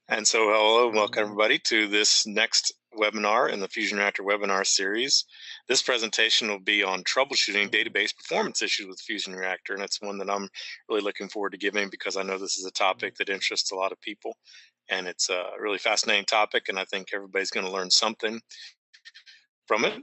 And so, hello and welcome everybody to this next webinar in the FusionReactor webinar series. This presentation will be on troubleshooting database performance issues with FusionReactor, and it's one that I'm really looking forward to giving because I know this is a topic that interests a lot of people, and it's a really fascinating topic, and I think everybody's going to learn something from it.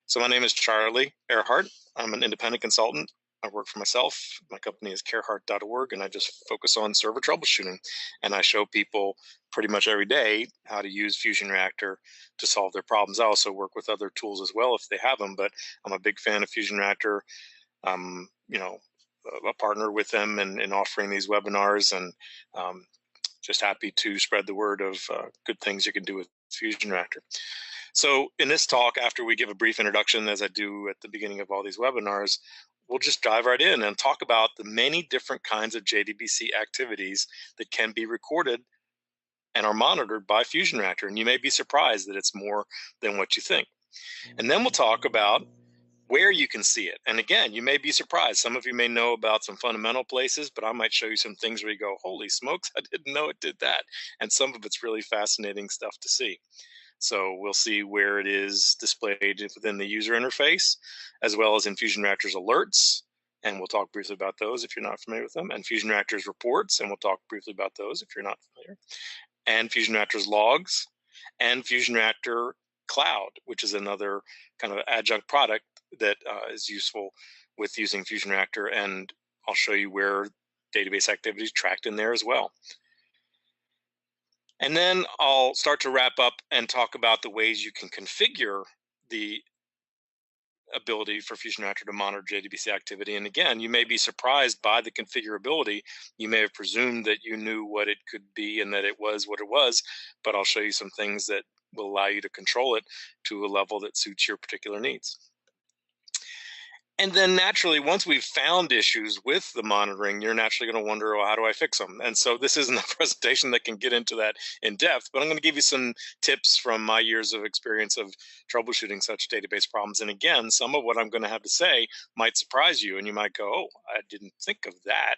So my name is Charlie Earhart. I'm an independent consultant. I work for myself. My company is carehart.org, and I just focus on server troubleshooting. And I show people pretty much every day how to use FusionReactor to solve their problems. I also work with other tools as well if they have them, but I'm a big fan of FusionReactor. You know, a partner with them in offering these webinars, and just happy to spread the word of good things you can do with FusionReactor. So in this talk, after we give a brief introduction, as I do at the beginning of all these webinars, we'll just dive right in and talk about the many different kinds of JDBC activities that can be recorded and are monitored by FusionReactor. And you may be surprised that it's more than what you think. And then we'll talk about where you can see it. And again, you may be surprised. Some of you may know about some fundamental places, but I might show you some things where you go, holy smokes, I didn't know it did that. And some of it's really fascinating stuff to see. So we'll see where it is displayed within the user interface, as well as in FusionReactor's alerts. And we'll talk briefly about those if you're not familiar with them. And FusionReactor's reports, and we'll talk briefly about those if you're not familiar. And FusionReactor's logs, and FusionReactor Cloud, which is another kind of adjunct product that is useful with using FusionReactor. And I'll show you where database activities tracked in there as well. And then I'll start to wrap up and talk about the ways you can configure the ability for FusionReactor to monitor JDBC activity. And again, you may be surprised by the configurability. You may have presumed that you knew what it could be and that it was what it was, but I'll show you some things that will allow you to control it to a level that suits your particular needs. And then naturally, once we've found issues with the monitoring, you're naturally going to wonder, well, how do I fix them? And so this isn't a presentation that can get into that in depth, but I'm going to give you some tips from my years of experience of troubleshooting such database problems. And again, some of what I'm going to have to say might surprise you, and you might go, oh, I didn't think of that.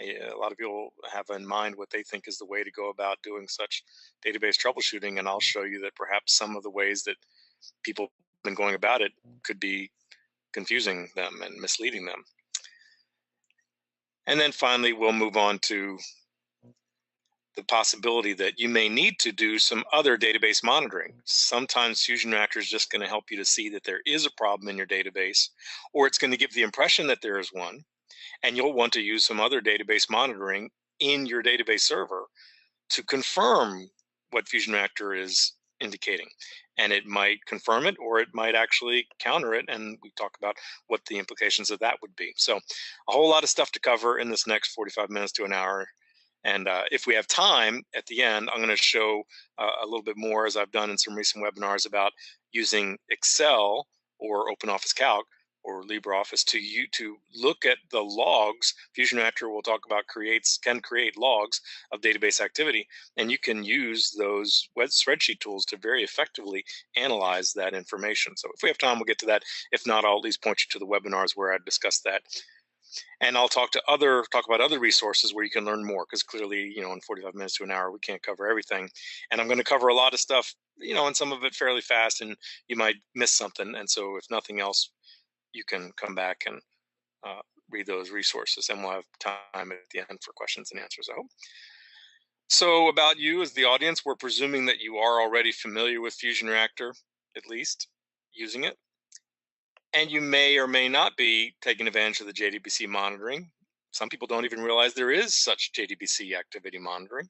A lot of people have in mind what they think is the way to go about doing such database troubleshooting, and I'll show you that perhaps some of the ways that people have been going about it could be confusing them and misleading them. And then finally, we'll move on to the possibility that you may need to do some other database monitoring. Sometimes FusionReactor is just going to help you to see that there is a problem in your database, or it's going to give the impression that there is one, and you'll want to use some other database monitoring in your database server to confirm what FusionReactor is indicating. And it might confirm it, or it might actually counter it, and we talk about what the implications of that would be. So a whole lot of stuff to cover in this next 45 minutes to an hour. And if we have time at the end, I'm going to show a little bit more, as I've done in some recent webinars, about using Excel or OpenOffice Calc or LibreOffice to look at the logs. FusionReactor will talk about can create logs of database activity, and you can use those web spreadsheet tools to very effectively analyze that information. So if we have time, we'll get to that. If not, I'll at least point you to the webinars where I discuss that. And I'll talk about other resources where you can learn more, because clearly, in 45 minutes to an hour, we can't cover everything. And I'm going to cover a lot of stuff, and some of it fairly fast, and you might miss something. And so if nothing else, you can come back and read those resources, and we'll have time at the end for questions and answers, I hope. So about you as the audience, we're presuming that you are already familiar with FusionReactor, at least using it. And you may or may not be taking advantage of the JDBC monitoring. Some people don't even realize there is such JDBC activity monitoring.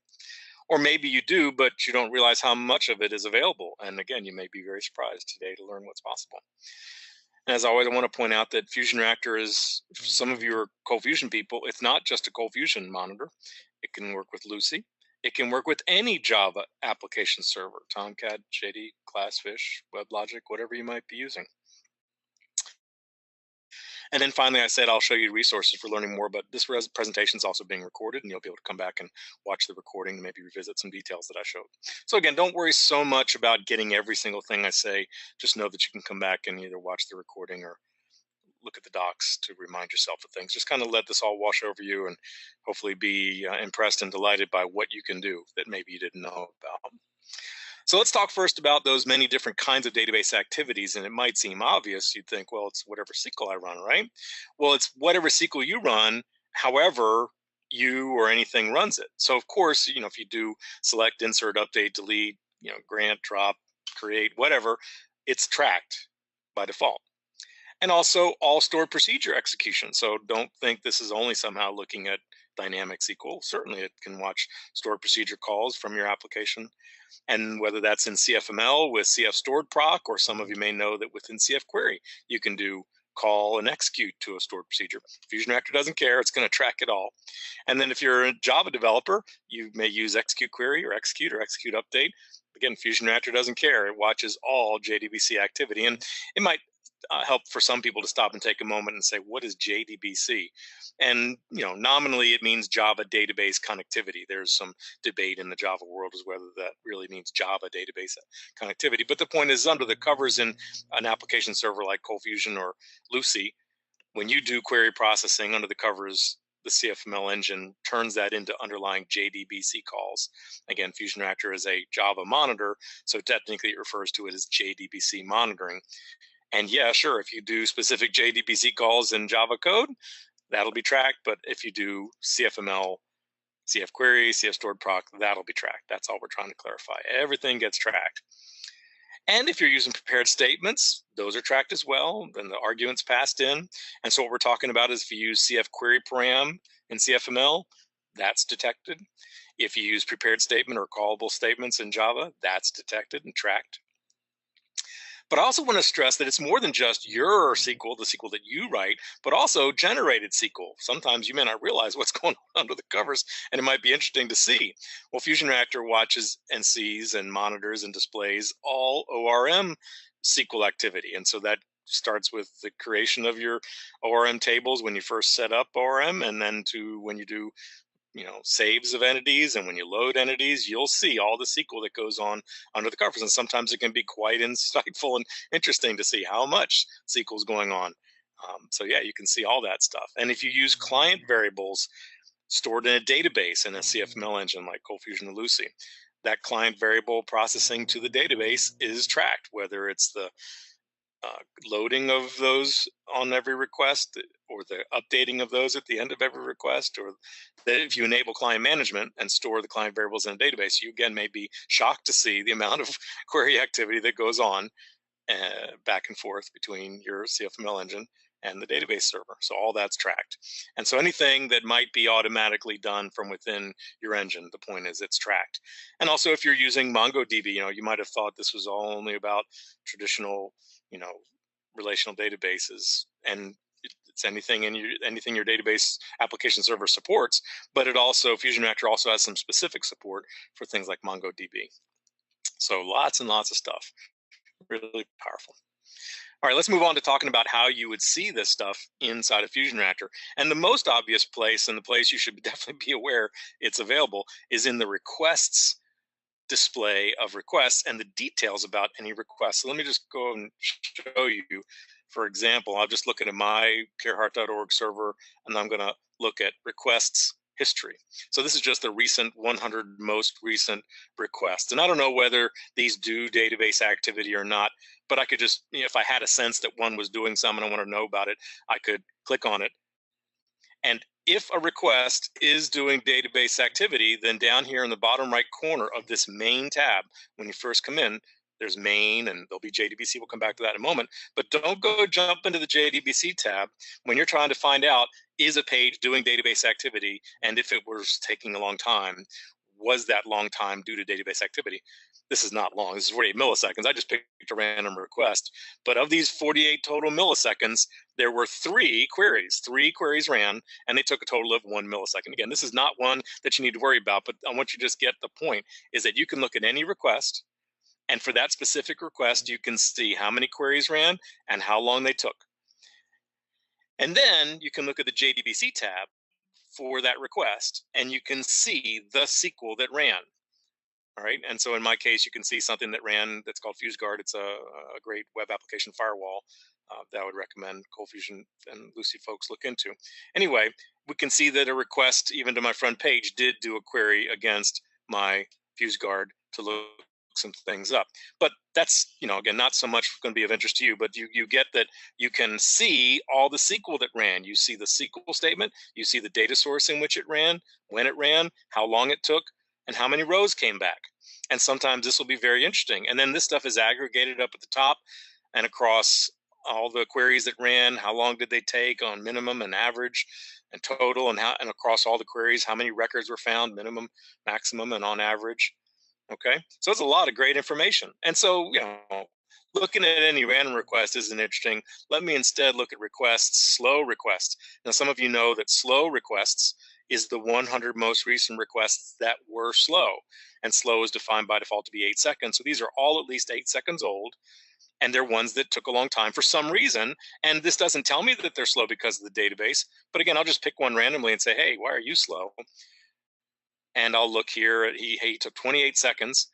Or maybe you do, but you don't realize how much of it is available. And again, you may be very surprised today to learn what's possible. And as always, I want to point out that FusionReactor is, for some of you are ColdFusion people, it's not just a ColdFusion monitor. It can work with Lucee. It can work with any Java application server, Tomcat, JD, Glassfish, WebLogic, whatever you might be using. And then finally, I said I'll show you resources for learning more, but this presentation is also being recorded, and you'll be able to come back and watch the recording and maybe revisit some details that I showed. So again, don't worry so much about getting every single thing I say. Just know that you can come back and either watch the recording or look at the docs to remind yourself of things. Just kind of let this all wash over you and hopefully be impressed and delighted by what you can do that maybe you didn't know about. So let's talk first about those many different kinds of database activities. And it might seem obvious. You'd think, well, it's whatever SQL I run, right? Well, it's whatever SQL you run, however you or anything runs it. So of course, if you do select, insert, update, delete, grant, drop, create, whatever, it's tracked by default. And also all stored procedure execution. So don't think this is only somehow looking at dynamic SQL. Certainly it can watch stored procedure calls from your application. And whether that's in CFML with CF stored proc, or some of you may know that within CF query, you can do call and execute to a stored procedure. FusionReactor doesn't care. It's going to track it all. And then if you're a Java developer, you may use execute query or execute update. Again, FusionReactor doesn't care. It watches all JDBC activity. And it might help for some people to stop and take a moment and say, what is JDBC? And nominally it means Java database connectivity. There's some debate in the Java world as whether that really means Java database connectivity. But the point is, under the covers in an application server like ColdFusion or Lucee, when you do query processing under the covers, the CFML engine turns that into underlying JDBC calls. Again, FusionReactor is a Java monitor, so technically it refers to it as JDBC monitoring. And yeah, sure, if you do specific JDBC calls in Java code, that'll be tracked. But if you do CFML, CF query, CF stored proc, that'll be tracked. That's all we're trying to clarify. Everything gets tracked. And if you're using prepared statements, those are tracked as well. Then the arguments passed in. And so what we're talking about is if you use CF query param in CFML, that's detected. If you use prepared statement or callable statements in Java, that's detected and tracked. But I also want to stress that it's more than just your SQL, the SQL that you write, but also generated SQL. Sometimes you may not realize what's going on under the covers, and it might be interesting to see. Well, FusionReactor watches and sees and monitors and displays all ORM SQL activity. And so that starts with the creation of your ORM tables when you first set up ORM, and then to when you do saves of entities, and when you load entities, you'll see all the SQL that goes on under the covers. And sometimes it can be quite insightful and interesting to see how much SQL is going on. So yeah, you can see all that stuff. And if you use client variables stored in a database in a CFML engine like ColdFusion or Lucee, that client variable processing to the database is tracked, whether it's the loading of those on every request, or the updating of those at the end of every request, or that if you enable client management and store the client variables in a database, you again may be shocked to see the amount of query activity that goes on back and forth between your CFML engine and the database server. So all that's tracked. And so anything that might be automatically done from within your engine, the point is it's tracked. And also if you're using MongoDB, you might have thought this was all only about traditional relational databases, and it's anything your database application server supports. But it also, FusionReactor also has some specific support for things like MongoDB. So lots and lots of stuff, really powerful. All right, let's move on to talking about how you would see this stuff inside of FusionReactor. And the most obvious place, and the place you should definitely be aware it's available, is in the requests display of requests and the details about any request. So let me just go and show you. For example, I'll just look at my careheart.org server, and I'm going to look at requests history. So this is just the recent 100 most recent requests. And I don't know whether these do database activity or not, but I could just, if I had a sense that one was doing something and I want to know about it, I could click on it. And if a request is doing database activity, then down here in the bottom right corner of this main tab, when you first come in, there's main, and there'll be JDBC. We'll come back to that in a moment. But don't go jump into the JDBC tab when you're trying to find out, is a page doing database activity? And if it was taking a long time, was that long time due to database activity? This is not long. This is 48 milliseconds. I just picked a random request. But of these 48 total milliseconds, there were 3 queries. 3 queries ran, and they took a total of 1 millisecond. Again, this is not one that you need to worry about, but I want you to just get the point, is that you can look at any request, and for that specific request, you can see how many queries ran and how long they took. And then you can look at the JDBC tab for that request, and you can see the SQL that ran. All right, and so in my case, you can see something that ran that's called FuseGuard. It's a great web application firewall that I would recommend ColdFusion and Lucee folks look into. Anyway, we can see that a request, even to my front page, did do a query against my FuseGuard to look some things up. But that's, again, not so much going to be of interest to you, but you get that you can see all the SQL that ran. You see the SQL statement, you see the data source in which it ran, when it ran, how long it took, and how many rows came back. And sometimes this will be very interesting. And then this stuff is aggregated up at the top and across all the queries that ran, how long did they take on minimum and average and total, and across all the queries, how many records were found, minimum, maximum, and on average. Okay, so it's a lot of great information. And so, looking at any random request isn't interesting. Let me instead look at requests, slow requests. Now, some of you know that slow requests is the 100 most recent requests that were slow. And slow is defined by default to be 8 seconds. So these are all at least 8 seconds old. And they're ones that took a long time for some reason. And this doesn't tell me that they're slow because of the database. But again, I'll just pick one randomly and say, hey, why are you slow? And I'll look here at he took 28 seconds.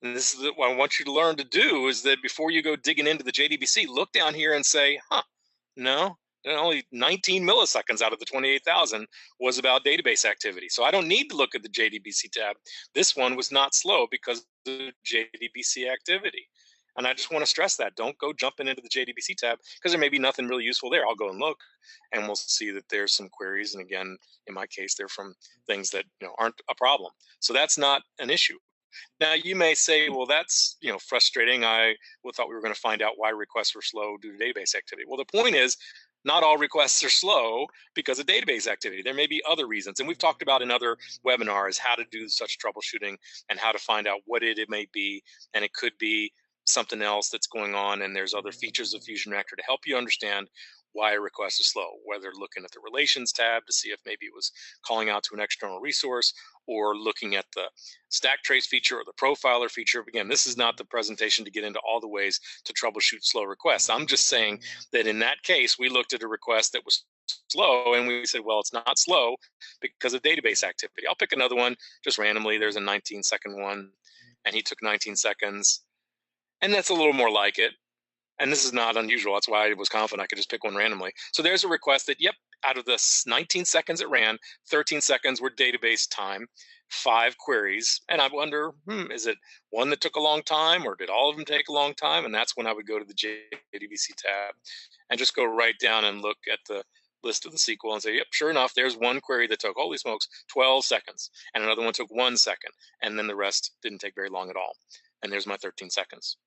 And this is what I want you to learn to do, is that before you go digging into the JDBC, look down here and say, no, only 19 milliseconds out of the 28,000 was about database activity. So I don't need to look at the JDBC tab. This one was not slow because of the JDBC activity. And I just want to stress that. Don't go jumping into the JDBC tab because there may be nothing really useful there. I'll go and look, and we'll see that there's some queries. And again, in my case, they're from things that aren't a problem. So that's not an issue. Now, you may say, well, that's frustrating. I thought we were going to find out why requests were slow due to database activity. Well, the point is, not all requests are slow because of database activity. There may be other reasons. And we've talked about in other webinars how to do such troubleshooting and how to find out what it may be. And it could be something else that's going on. And there's other features of FusionReactor to help you understand why a request is slow, whether looking at the relations tab to see if maybe it was calling out to an external resource, or looking at the stack trace feature or the profiler feature. Again, this is not the presentation to get into all the ways to troubleshoot slow requests. I'm just saying that in that case, we looked at a request that was slow and we said, well, it's not slow because of database activity. I'll pick another one just randomly. There's a 19-second one, and he took 19 seconds. And that's a little more like it. And this is not unusual. That's why I was confident I could just pick one randomly. So there's a request that, yep, out of the 19 seconds it ran, 13 seconds were database time, 5 queries. And I wonder, is it one that took a long time, or did all of them take a long time? And that's when I would go to the JDBC tab and just go right down and look at the list of the SQL and say, yep, sure enough, there's one query that took, holy smokes, 12 seconds. And another one took 1 second. And then the rest didn't take very long at all. And there's my 13 seconds.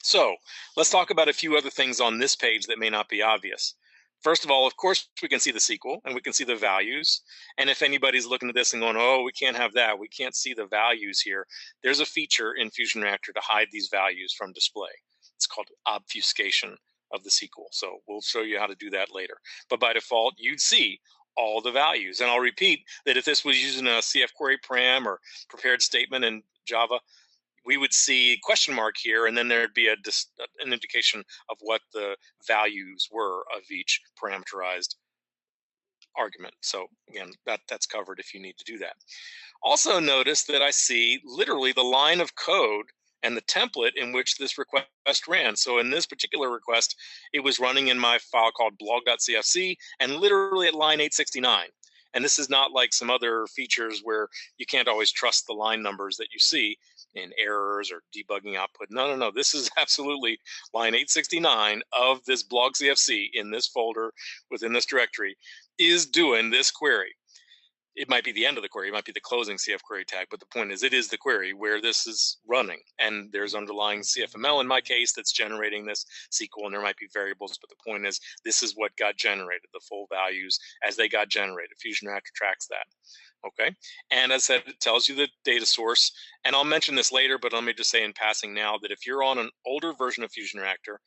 So let's talk about a few other things on this page that may not be obvious. First of all, of course, we can see the SQL and we can see the values. And if anybody's looking at this and going, oh, we can't have that, we can't see the values here, there's a feature in FusionReactor to hide these values from display. It's called obfuscation of the SQL. So we'll show you how to do that later. But by default, you'd see all the values. And I'll repeat that if this was using a CF query param or prepared statement in Java, we would see question mark here, and then there'd be an indication of what the values were of each parameterized argument. So again, that's covered if you need to do that. Also notice that I see literally the line of code and the template in which this request ran. So in this particular request, it was running in my file called blog.cfc and literally at line 869. And this is not like some other features where you can't always trust the line numbers that you see in errors or debugging output. No. This is absolutely line 869 of this blog CFC in this folder within this directory is doing this query. It might be the end of the query, it might be the closing CF query tag, but the point is it is the query where this is running. And there's underlying CFML in my case that's generating this SQL, and there might be variables, but the point is this is what got generated, the full values as they got generated. FusionReactor tracks that. Okay, and as I said, it tells you the data source. And I'll mention this later, but let me just say in passing now that if you're on an older version of FusionReactor,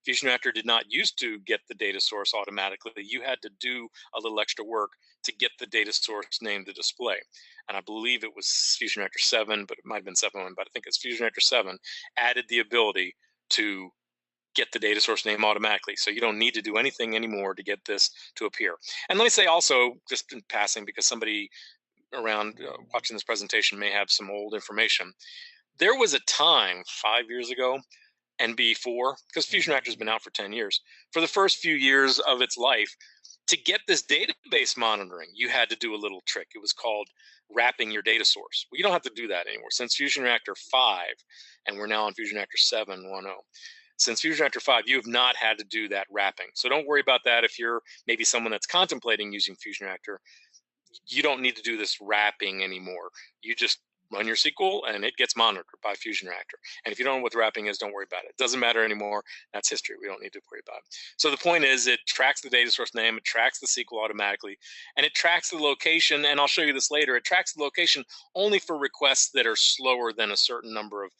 FusionReactor did not used to get the data source automatically. You had to do a little extra work to get the data source name to display. And I believe it was FusionReactor 7, but it might have been 7.1, but I think it's FusionReactor 7 added the ability to get the data source name automatically. So you don't need to do anything anymore to get this to appear. And let me say also, just in passing, because somebody around watching this presentation may have some old information, there was a time 5 years ago and before, because FusionReactor has been out for 10 years, for the first few years of its life, to get this database monitoring, you had to do a little trick. It was called wrapping your data source. Well, you don't have to do that anymore. Since FusionReactor 5, and we're now on FusionReactor 7.1.0, since FusionReactor 5, you have not had to do that wrapping. So don't worry about that if you're maybe someone that's contemplating using FusionReactor. You don't need to do this wrapping anymore. You just run your SQL and it gets monitored by FusionReactor. And if you don't know what the wrapping is, don't worry about it. It doesn't matter anymore. That's history. We don't need to worry about it. So the point is, it tracks the data source name, it tracks the SQL automatically, and it tracks the location. And I'll show you this later. It tracks the location only for requests that are slower than a certain number of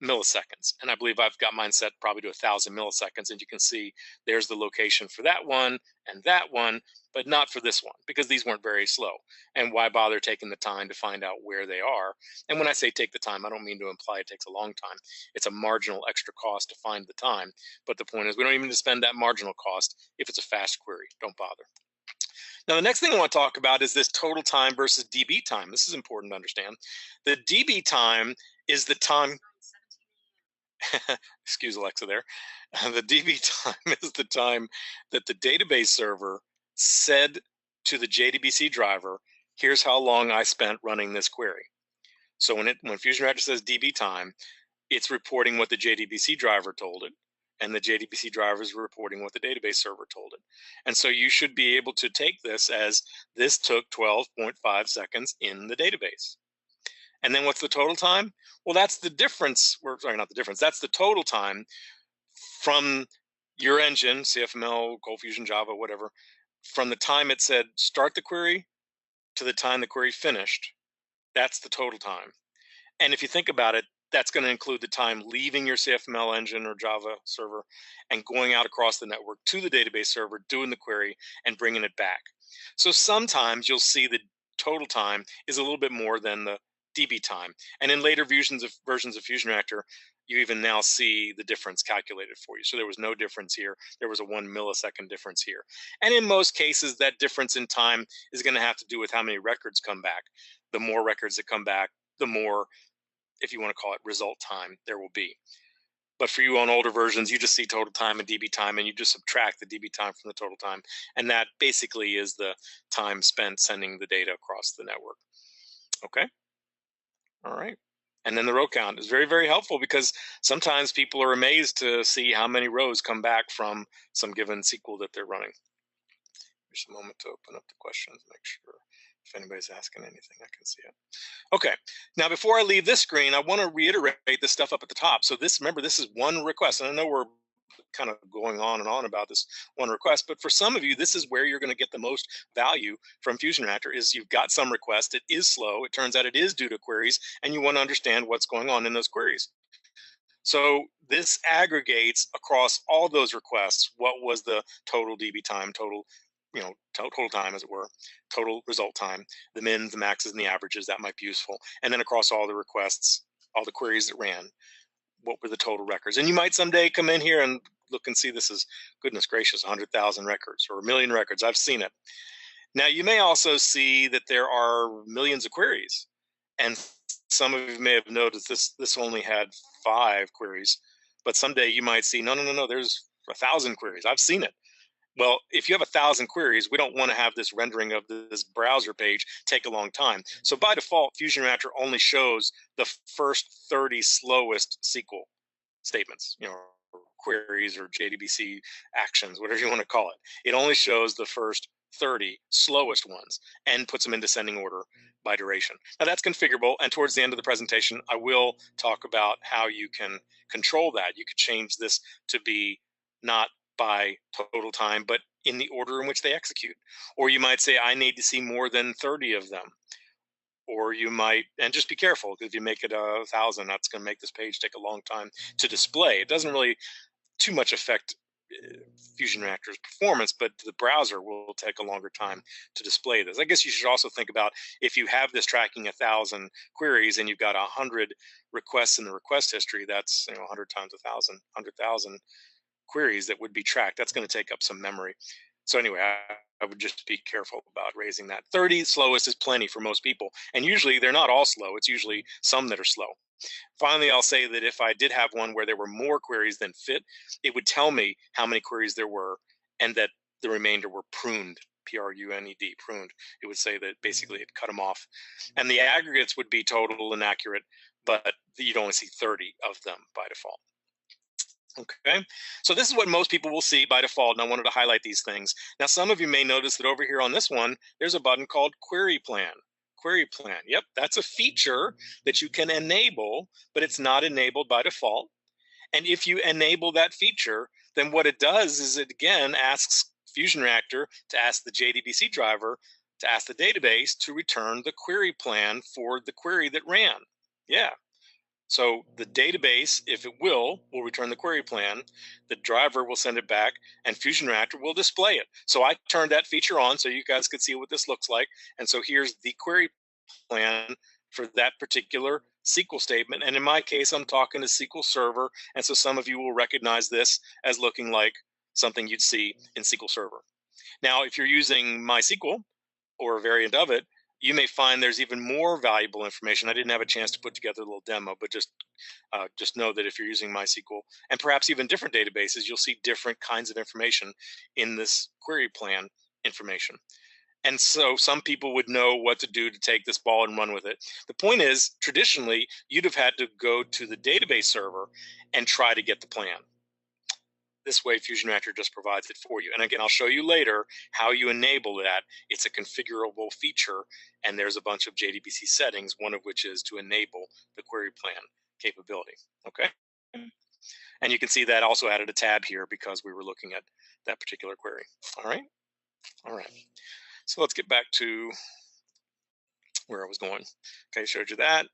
milliseconds. And I believe I've got mine set probably to 1,000 milliseconds. And you can see there's the location for that one and that one, but not for this one, because these weren't very slow. And why bother taking the time to find out where they are? And when I say take the time, I don't mean to imply it takes a long time. It's a marginal extra cost to find the time. But the point is, we don't even need to spend that marginal cost if it's a fast query. Don't bother. Now, the next thing I want to talk about is this total time versus DB time. This is important to understand. The DB time is the time. Excuse Alexa there. The DB time is the time that the database server said to the JDBC driver, here's how long I spent running this query. So when FusionReactor says DB time, it's reporting what the JDBC driver told it, and the JDBC driver is reporting what the database server told it. And so you should be able to take this as this took 12.5 seconds in the database. And then what's the total time? Well, that's the difference, or sorry, not the difference, that's the total time from your engine, CFML, ColdFusion, Java, whatever, from the time it said start the query to the time the query finished. That's the total time. And if you think about it, that's going to include the time leaving your CFML engine or Java server and going out across the network to the database server, doing the query, and bringing it back. So sometimes you'll see the total time is a little bit more than the DB time. And in later versions of FusionReactor, you even now see the difference calculated for you. So there was no difference here. There was a 1 millisecond difference here. And in most cases, that difference in time is going to have to do with how many records come back. The more records that come back, the more, if you want to call it, result time there will be. But for you on older versions, you just see total time and DB time, and you just subtract the DB time from the total time. And that basically is the time spent sending the data across the network. Okay? All right. And then the row count is very, very helpful, because sometimes people are amazed to see how many rows come back from some given SQL that they're running. Just a moment to open up the questions, make sure if anybody's asking anything, I can see it. Okay. Now, before I leave this screen, I want to reiterate this stuff up at the top. So remember, this is one request. And I know we're kind of going on and on about this one request, but for some of you, this is where you're going to get the most value from FusionReactor. Is you've got some request, it is slow, it turns out it is due to queries, and you want to understand what's going on in those queries. So this aggregates across all those requests what was the total DB time, total time, as it were, total result time, the mins, the maxes, and the averages. That might be useful. And then across all the requests, all the queries that ran, what were the total records? And you might someday come in here and look and see this is, goodness gracious, 100,000 records or 1 million records. I've seen it. Now, you may also see that there are millions of queries. And some of you may have noticed this only had 5 queries. But someday you might see, no, there's 1,000 queries. I've seen it. Well, if you have 1,000 queries, we don't want to have this rendering of this browser page take a long time. So by default, FusionReactor only shows the first 30 slowest SQL statements, or queries or JDBC actions, whatever you want to call it. It only shows the first 30 slowest ones and puts them in descending order by duration. Now, that's configurable, and towards the end of the presentation, I will talk about how you can control that. You could change this to be not by total time, but in the order in which they execute. Or you might say, I need to see more than 30 of them. Or you might, and just be careful, because if you make it 1,000, that's going to make this page take a long time to display. It doesn't really too much affect FusionReactor's performance, but the browser will take a longer time to display this. I guess you should also think about, if you have this tracking 1,000 queries and you've got 100 requests in the request history, that's 100 times 1,000, 100,000 queries that would be tracked. That's going to take up some memory. So anyway, I would just be careful about raising that. 30 slowest is plenty for most people. And usually they're not all slow. It's usually some that are slow. Finally, I'll say that if I did have one where there were more queries than fit, it would tell me how many queries there were and that the remainder were pruned, P-R-U-N-E-D, pruned. It would say that basically it cut them off. And the aggregates would be total and accurate, but you'd only see 30 of them by default. Okay, so this is what most people will see by default, and I wanted to highlight these things. Now, some of you may notice that over here on this one, there's a button called Query Plan. Query Plan, yep, that's a feature that you can enable, but it's not enabled by default. And if you enable that feature, then what it does is it again asks FusionReactor to ask the JDBC driver to ask the database to return the query plan for the query that ran. Yeah. So the database, if it will return the query plan. The driver will send it back, and FusionReactor will display it. So I turned that feature on so you guys could see what this looks like. And so here's the query plan for that particular SQL statement. And in my case, I'm talking to SQL Server. And so some of you will recognize this as looking like something you'd see in SQL Server. Now, if you're using MySQL or a variant of it, you may find there's even more valuable information. I didn't have a chance to put together a little demo, but just know that if you're using MySQL and perhaps even different databases, you'll see different kinds of information in this query plan information. And so some people would know what to do to take this ball and run with it. The point is, traditionally, you'd have had to go to the database server and try to get the plan. This way, FusionReactor just provides it for you. And again, I'll show you later how you enable that. It's a configurable feature, and there's a bunch of JDBC settings, one of which is to enable the query plan capability. Okay. And you can see that also added a tab here because we were looking at that particular query. All right. All right. So let's get back to where I was going. Okay, showed you that,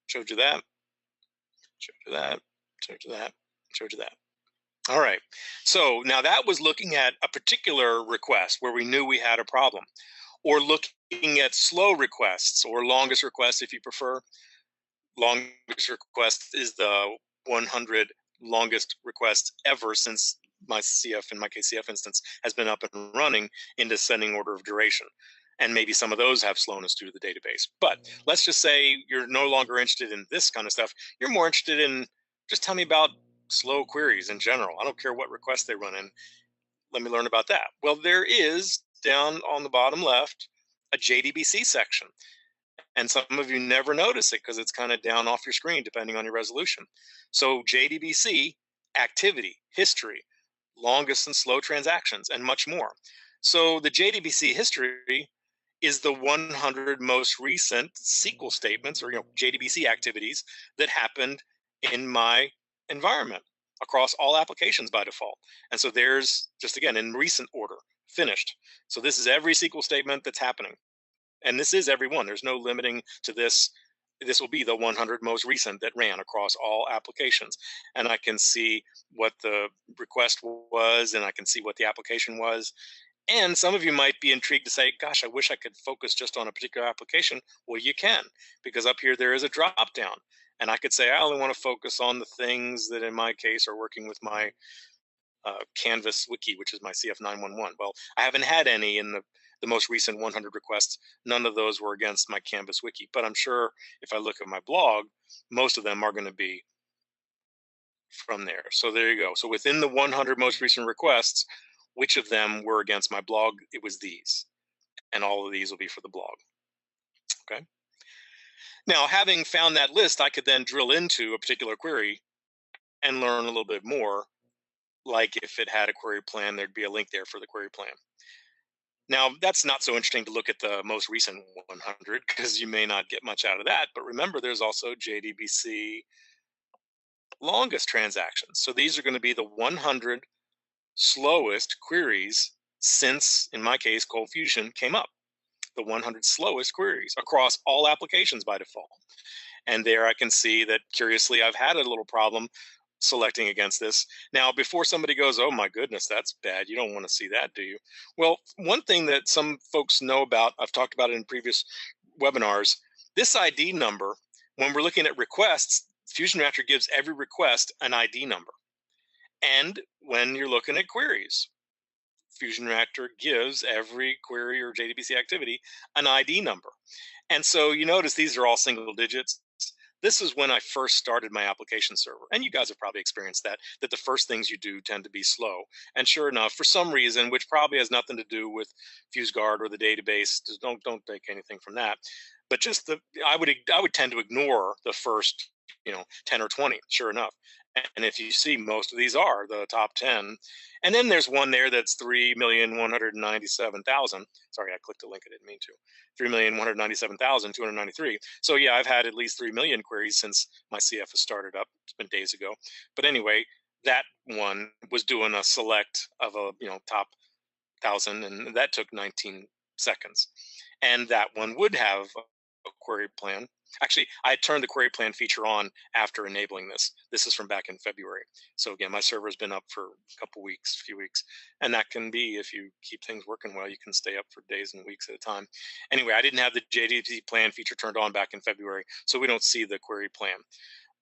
showed you that, showed you that, showed you that, showed you that. All right, so now that was looking at a particular request where we knew we had a problem, or looking at slow requests or longest requests if you prefer. Longest request is the 100 longest requests ever since my CF and my KCF instance has been up and running in descending order of duration. And maybe some of those have slowness due to the database. But let's just say you're no longer interested in this kind of stuff. You're more interested in just tell me about slow queries in general. I don't care what requests they run in. Let me learn about that. Well, there is down on the bottom left a JDBC section. And some of you never notice it because it's kind of down off your screen depending on your resolution. So JDBC, activity, history, longest and slow transactions, and much more. So the JDBC history is the 100 most recent SQL statements or JDBC activities that happened in my environment across all applications by default. And so there's just again in recent order, finished. So this is every SQL statement that's happening. And this is every one. There's no limiting to this. This will be the 100 most recent that ran across all applications. And I can see what the request was, and I can see what the application was. And some of you might be intrigued to say, gosh, I wish I could focus just on a particular application. Well, you can, because up here there is a drop down. And I could say, I only want to focus on the things that in my case are working with my Canvas wiki, which is my CF911. Well, I haven't had any in the most recent 100 requests. None of those were against my Canvas wiki, but I'm sure if I look at my blog, most of them are going to be from there. So there you go. So within the 100 most recent requests, which of them were against my blog? It was these, and all of these will be for the blog. Okay. Now, having found that list, I could then drill into a particular query and learn a little bit more. Like if it had a query plan, there'd be a link there for the query plan. Now, that's not so interesting to look at the most recent 100 because you may not get much out of that. But remember, there's also JDBC longest transactions. So these are going to be the 100 slowest queries since, in my case, ColdFusion came up. The 100 slowest queries across all applications by default. And there I can see that, curiously, I've had a little problem selecting against this. Now, before somebody goes, oh my goodness, that's bad, you don't want to see that, do you? Well, one thing that some folks know about, I've talked about it in previous webinars, this ID number, when we're looking at requests, FusionReactor gives every request an ID number. And when you're looking at queries, FusionReactor gives every query or JDBC activity an ID number. And so you notice these are all single digits. This is when I first started my application server. And you guys have probably experienced that the first things you do tend to be slow. And sure enough, for some reason, which probably has nothing to do with FuseGuard or the database, just don't take anything from that. But just I would tend to ignore the first 10 or 20, sure enough. And if you see, most of these are the top 10. And then there's one there that's 3,197,000. Sorry, I clicked a link I didn't mean to. 3,197,293. So yeah, I've had at least 3 million queries since my CF has started up. It's been days ago. But anyway, that one was doing a select of a top 1,000, and that took 19 seconds. And that one would have a query plan. Actually, I had turned the query plan feature on after enabling this. This is from back in February. So again, my server's been up for a couple weeks, few weeks. And that can be, if you keep things working well, you can stay up for days and weeks at a time. Anyway, I didn't have the JDBC plan feature turned on back in February, so we don't see the query plan.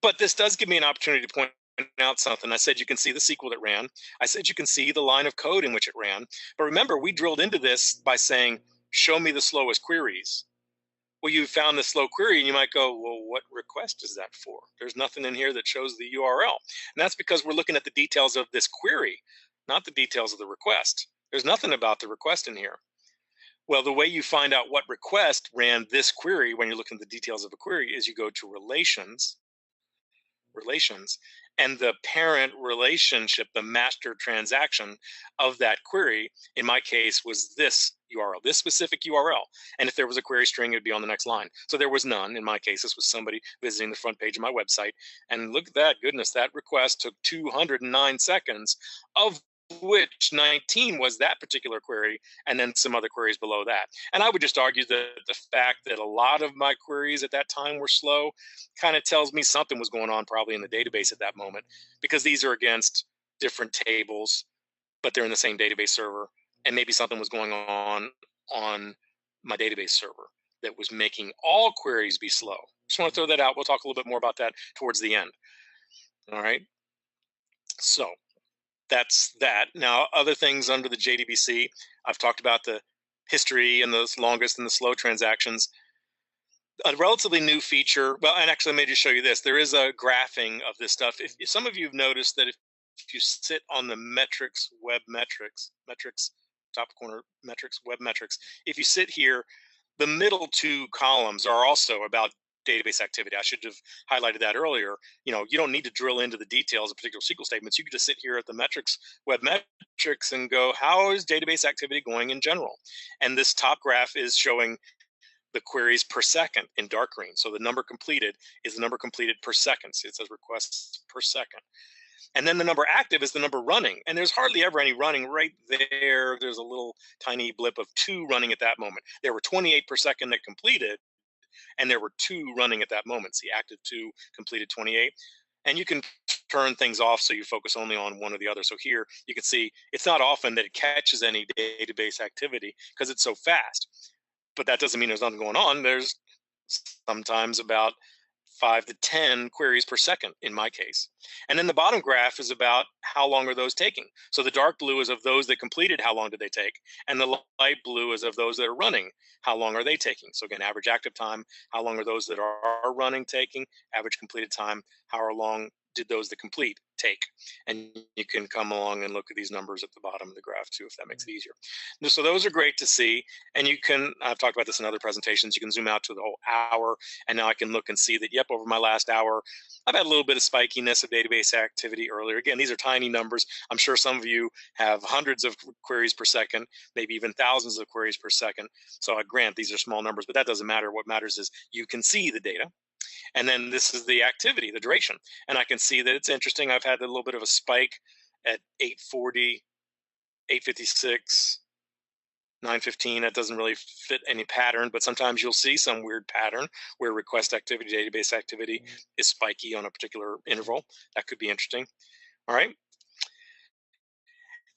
But this does give me an opportunity to point out something. I said you can see the SQL that ran. I said you can see the line of code in which it ran. But remember, we drilled into this by saying, show me the slowest queries. Well, you found the slow query and you might go, well, what request is that for? There's nothing in here that shows the URL. And that's because we're looking at the details of this query, not the details of the request. There's nothing about the request in here. Well, the way you find out what request ran this query when you're looking at the details of a query is you go to relations, and the parent relationship, the master transaction of that query, in my case, was this URL, this specific URL. And if there was a query string, it would be on the next line. So there was none. In my case, this was somebody visiting the front page of my website. And look at that, goodness, that request took 209 seconds, of which 19 was that particular query, and then some other queries below that. And I would just argue that the fact that a lot of my queries at that time were slow kind of tells me something was going on probably in the database at that moment, because these are against different tables, but they're in the same database server, and maybe something was going on my database server that was making all queries be slow. Just want to throw that out. We'll talk a little bit more about that towards the end. All right. So that's that. Now, other things under the JDBC, I've talked about the history and the longest and the slow transactions. A relatively new feature, well, and actually, let me just show you this. There is a graphing of this stuff. If some of you have noticed that if you sit on the metrics, top corner metrics, web metrics, if you sit here, the middle two columns are also about database activity. I should have highlighted that earlier. You don't need to drill into the details of particular SQL statements. You can just sit here at the metrics, web metrics, and go, how is database activity going in general? And this top graph is showing the queries per second in dark green. So the number completed is the number completed per second. See, it says requests per second. And then the number active is the number running. And there's hardly ever any running right there. There's a little tiny blip of 2 running at that moment. There were 28 per second that completed, and there were 2 running at that moment. See, active 2, completed 28. And you can turn things off so you focus only on one or the other. So here you can see it's not often that it catches any database activity because it's so fast. But that doesn't mean there's nothing going on. There's sometimes about 5 to 10 queries per second in my case. And then the bottom graph is about how long are those taking. So the dark blue is of those that completed, how long did they take? And the light blue is of those that are running, how long are they taking? So again, average active time, how long are those that are running taking? Average completed time, how long did those that complete take? And you can come along and look at these numbers at the bottom of the graph too, if that makes it easier. So those are great to see. And you can, I've talked about this in other presentations, you can zoom out to the whole hour. And now I can look and see that, yep, over my last hour, I've had a little bit of spikiness of database activity earlier. Again, these are tiny numbers. I'm sure some of you have hundreds of queries per second, maybe even thousands of queries per second. So I grant these are small numbers, but that doesn't matter. What matters is you can see the data. And then this is the activity, the duration. And I can see that it's interesting. I've had a little bit of a spike at 8:40, 8:56, 9:15. That doesn't really fit any pattern, but sometimes you'll see some weird pattern where request activity, database activity is spiky on a particular interval. That could be interesting. All right.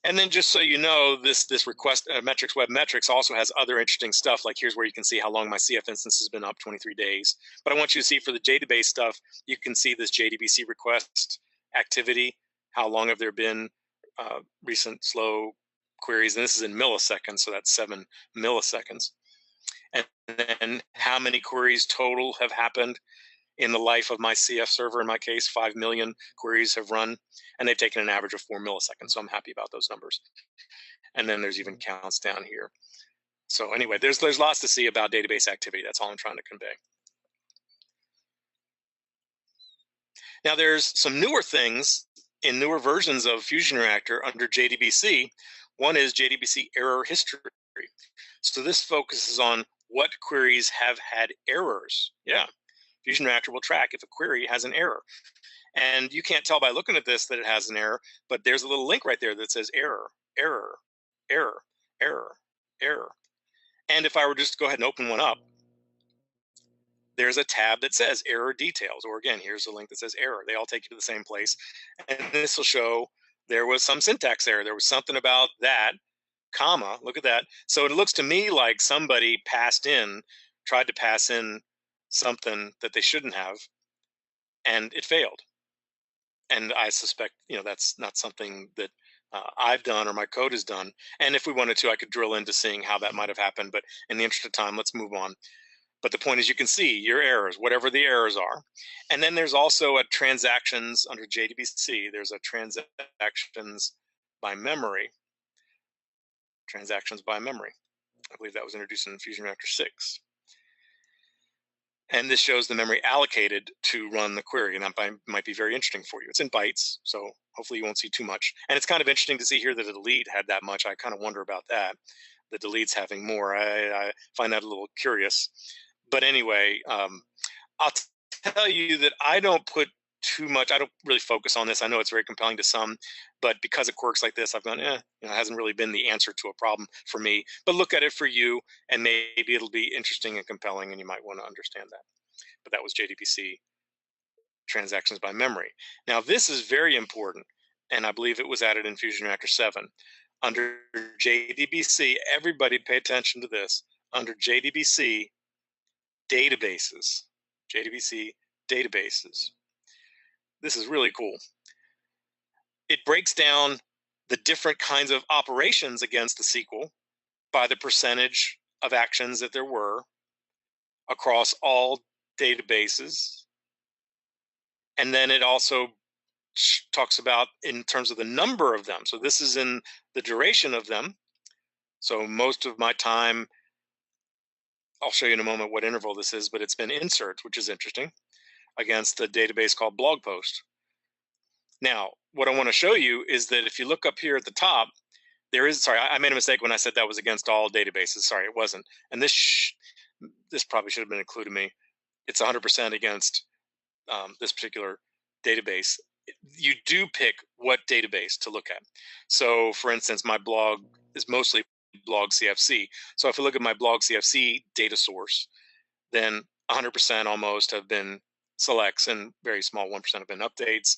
And then just so you know, this request metrics, web metrics also has other interesting stuff. Like here's where you can see how long my CF instance has been up, 23 days. But I want you to see for the database stuff, you can see this JDBC request activity. How long have there been recent slow queries, and this is in milliseconds, so that's 7 milliseconds. And then how many queries total have happened in the life of my CF server. In my case, 5 million queries have run, and they've taken an average of 4 milliseconds. So I'm happy about those numbers. And then there's even counts down here. So anyway, there's lots to see about database activity. That's all I'm trying to convey. Now there's some newer things in newer versions of FusionReactor under JDBC. One is JDBC error history. So this focuses on what queries have had errors. Yeah, FusionReactor will track if a query has an error. And you can't tell by looking at this that it has an error, but there's a little link right there that says error, error, error, error, error. And if I were just to go ahead and open one up, there's a tab that says error details, or again, here's a link that says error. They all take you to the same place. And this will show there was some syntax error. There was something about that, comma, look at that. So it looks to me like somebody tried to pass in something that they shouldn't have, and it failed. And I suspect, that's not something that I've done or my code has done. And if we wanted to, I could drill into seeing how that might have happened. But in the interest of time, let's move on. But the point is, you can see your errors, whatever the errors are. And then there's also a transactions under JDBC. There's a transactions by memory. Transactions by memory. I believe that was introduced in FusionReactor 6. And this shows the memory allocated to run the query. And that might be very interesting for you. It's in bytes, so hopefully you won't see too much. And it's kind of interesting to see here that the delete had that much. I kind of wonder about that. The delete's having more. I find that a little curious. But anyway, I'll tell you that I don't put too much. I don't really focus on this. I know it's very compelling to some, but because it quirks like this, I've gone, it hasn't really been the answer to a problem for me. But look at it for you, and maybe it'll be interesting and compelling, and you might want to understand that. But that was JDBC transactions by memory. Now, this is very important, and I believe it was added in FusionReactor 7. Under JDBC, everybody pay attention to this. Under JDBC databases, JDBC databases. This is really cool. It breaks down the different kinds of operations against the SQL by the percentage of actions that there were across all databases. And then it also talks about in terms of the number of them. So this is in the duration of them. So most of my time, I'll show you in a moment what interval this is, but it's been inserts, which is interesting, against a database called blog post. Now, what I want to show you is that if you look up here at the top, sorry, I made a mistake when I said that was against all databases. Sorry, it wasn't. And this probably should have been included me. It's 100% against this particular database. You do pick what database to look at. So for instance, my blog is mostly blog CFC. So if you look at my blog CFC data source, then 100% almost have been selects and very small 1% have been updates.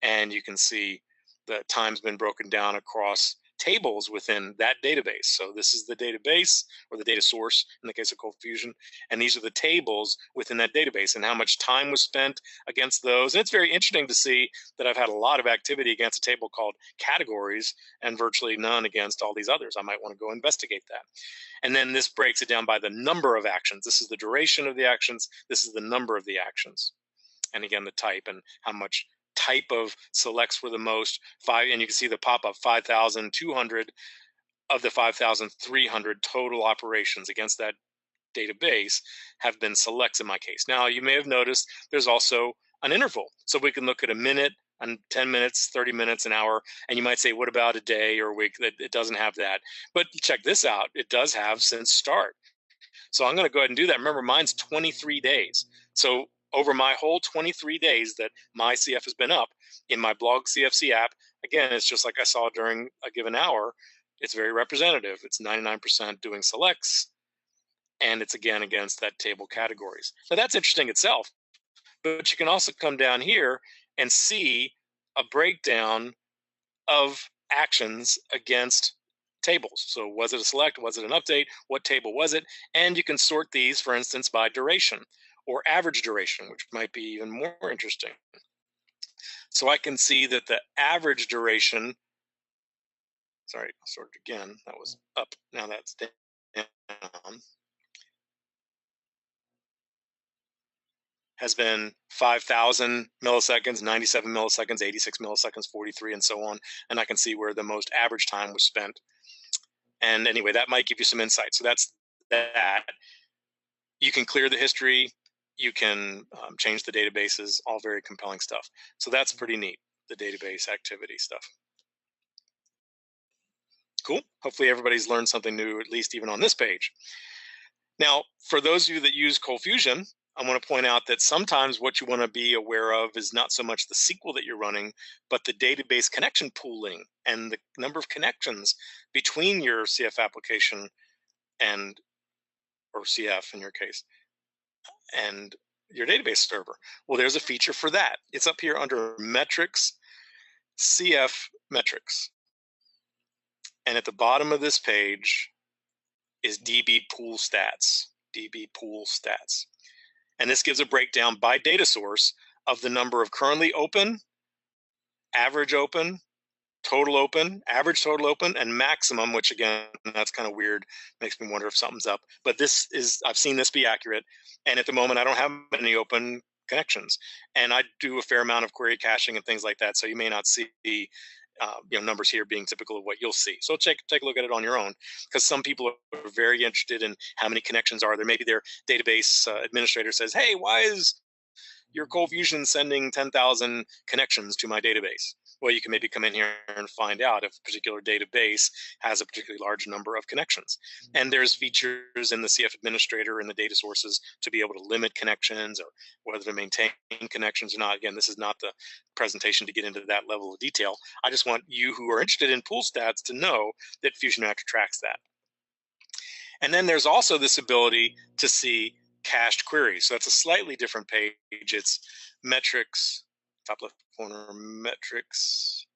And you can see the time's been broken down across tables within that database. So this is the database or the data source in the case of ColdFusion, and these are the tables within that database and how much time was spent against those. And it's very interesting to see that I've had a lot of activity against a table called categories and virtually none against all these others. I might want to go investigate that. And then this breaks it down by the number of actions. This is the duration of the actions. This is the number of the actions. And again, the type and how much type of selects were the most. And you can see the pop-up 5,200 of the 5,300 total operations against that database have been selects in my case. Now, you may have noticed there's also an interval. So we can look at a minute and 10 minutes, 30 minutes, an hour. And you might say, what about a day or a week? It doesn't have that. But check this out. It does have since start. So I'm going to go ahead and do that. Remember, mine's 23 days. So over my whole 23 days that my CF has been up in my blog CFC app, again, it's just like I saw during a given hour. It's very representative. It's 99% doing selects, and it's again against that table categories. Now that's interesting itself, but you can also come down here and see a breakdown of actions against tables. So was it a select? Was it an update? What table was it? And you can sort these, for instance, by duration or average duration, which might be even more interesting. So I can see that the average duration, Sorry, I'll sort it again. That was up. Now that's down. Has been 5,000 milliseconds, 97 milliseconds, 86 milliseconds, 43, and so on. And I can see where the most average time was spent. And anyway, that might give you some insight. So that's that. You can clear the history. You can change the databases, all very compelling stuff. So that's pretty neat, the database activity stuff. Cool. Hopefully everybody's learned something new, at least even on this page. Now, for those of you that use ColdFusion, I want to point out that sometimes what you want to be aware of is not so much the SQL that you're running, but the database connection pooling and the number of connections between your CF application and, or CF in your case, and your database server. Well, there's a feature for that. It's up here under metrics, CF metrics. And at the bottom of this page is DB pool stats, DB pool stats. And this gives a breakdown by data source of the number of currently open, average open, total open, average total open, and maximum, which again, that's kind of weird. Makes me wonder if something's up. But this is, I've seen this be accurate. And at the moment, I don't have any open connections. And I do a fair amount of query caching and things like that. So you may not see numbers here being typical of what you'll see. So take a look at it on your own, because some people are very interested in how many connections are there. Maybe their database administrator says, hey, why is your ColdFusion sending 10,000 connections to my database? Well, you can maybe come in here and find out if a particular database has a particularly large number of connections. And there's features in the CF administrator and the data sources to be able to limit connections or whether to maintain connections or not. Again, this is not the presentation to get into that level of detail. I just want you who are interested in pool stats to know that FusionReactor tracks that. And then there's also this ability to see cached queries. So that's a slightly different page. It's metrics, top left corner, metrics,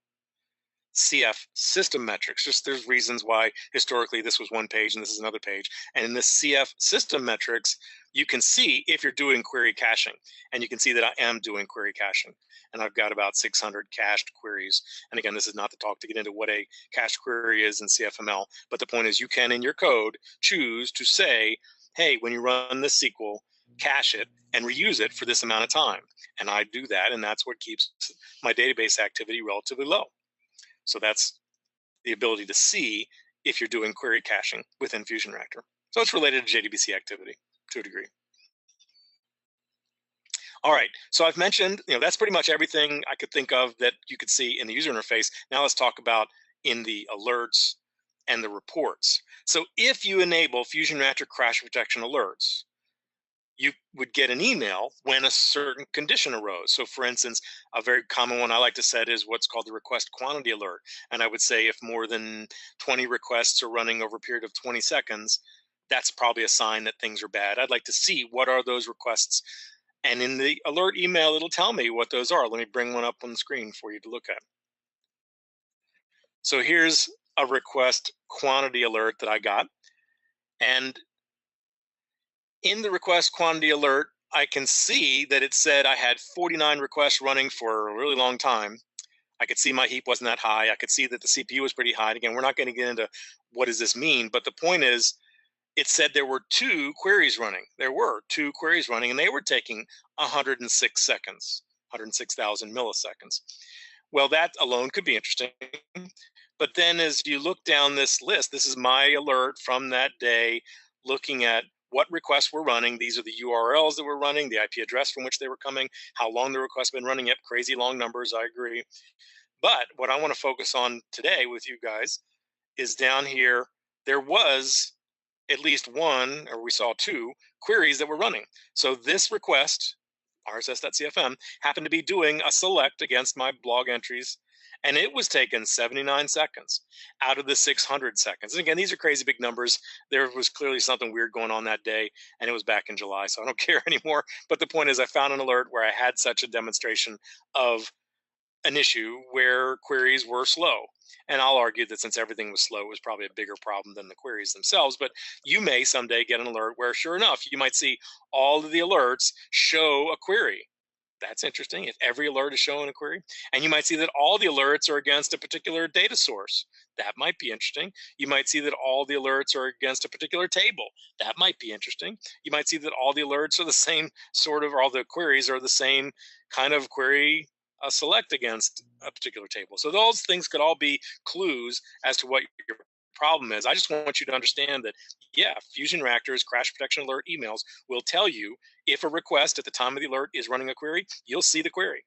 CF system metrics. Just there's reasons why historically this was one page and this is another page. And in this CF system metrics, you can see if you're doing query caching. And you can see that I am doing query caching. And I've got about 600 cached queries. And again, this is not the talk to get into what a cached query is in CFML. But the point is you can, in your code, choose to say, hey, when you run this SQL, cache it and reuse it for this amount of time. And I do that, and that's what keeps my database activity relatively low. So that's the ability to see if you're doing query caching within FusionReactor. So it's related to JDBC activity to a degree. All right, so I've mentioned, that's pretty much everything I could think of that you could see in the user interface. Now let's talk about in the alerts and the reports. So if you enable FusionReactor crash protection alerts, you would get an email when a certain condition arose. So for instance, a very common one I like to set is what's called the request quantity alert. And I would say if more than 20 requests are running over a period of 20 seconds, that's probably a sign that things are bad. I'd like to see what are those requests. And in the alert email, it'll tell me what those are. Let me bring one up on the screen for you to look at. So here's a request quantity alert that I got. And in the request quantity alert, I can see that it said I had 49 requests running for a really long time. I could see my heap wasn't that high. I could see that the CPU was pretty high. And again, we're not going to get into what does this mean, but the point is, it said there were 2 queries running. There were 2 queries running, and they were taking 106 seconds, 106,000 milliseconds. Well, that alone could be interesting. But then as you look down this list, this is my alert from that day, looking at what requests were running. These are the URLs that were running, the IP address from which they were coming, how long the request been running. Yep, crazy long numbers, I agree. But what I want to focus on today with you guys is down here, there was at least one, or we saw 2 queries that were running. So this request, rss.cfm, happened to be doing a select against my blog entries, and it was taken 79 seconds out of the 600 seconds. And again, these are crazy big numbers. There was clearly something weird going on that day, and it was back in July, so I don't care anymore. But the point is, I found an alert where I had such a demonstration of an issue where queries were slow. And I'll argue that since everything was slow, it was probably a bigger problem than the queries themselves. But you may someday get an alert where, sure enough, you might see all of the alerts show a query. That's interesting. If every alert is showing a query, and you might see that all the alerts are against a particular data source. That might be interesting. You might see that all the alerts are against a particular table. That might be interesting. You might see that all the alerts are the same sort of, or all the queries are the same kind of query select against a particular table. So those things could all be clues as to what your problem is. I just want you to understand that, yeah, FusionReactor's crash protection alert emails will tell you if a request at the time of the alert is running a query. You'll see the query.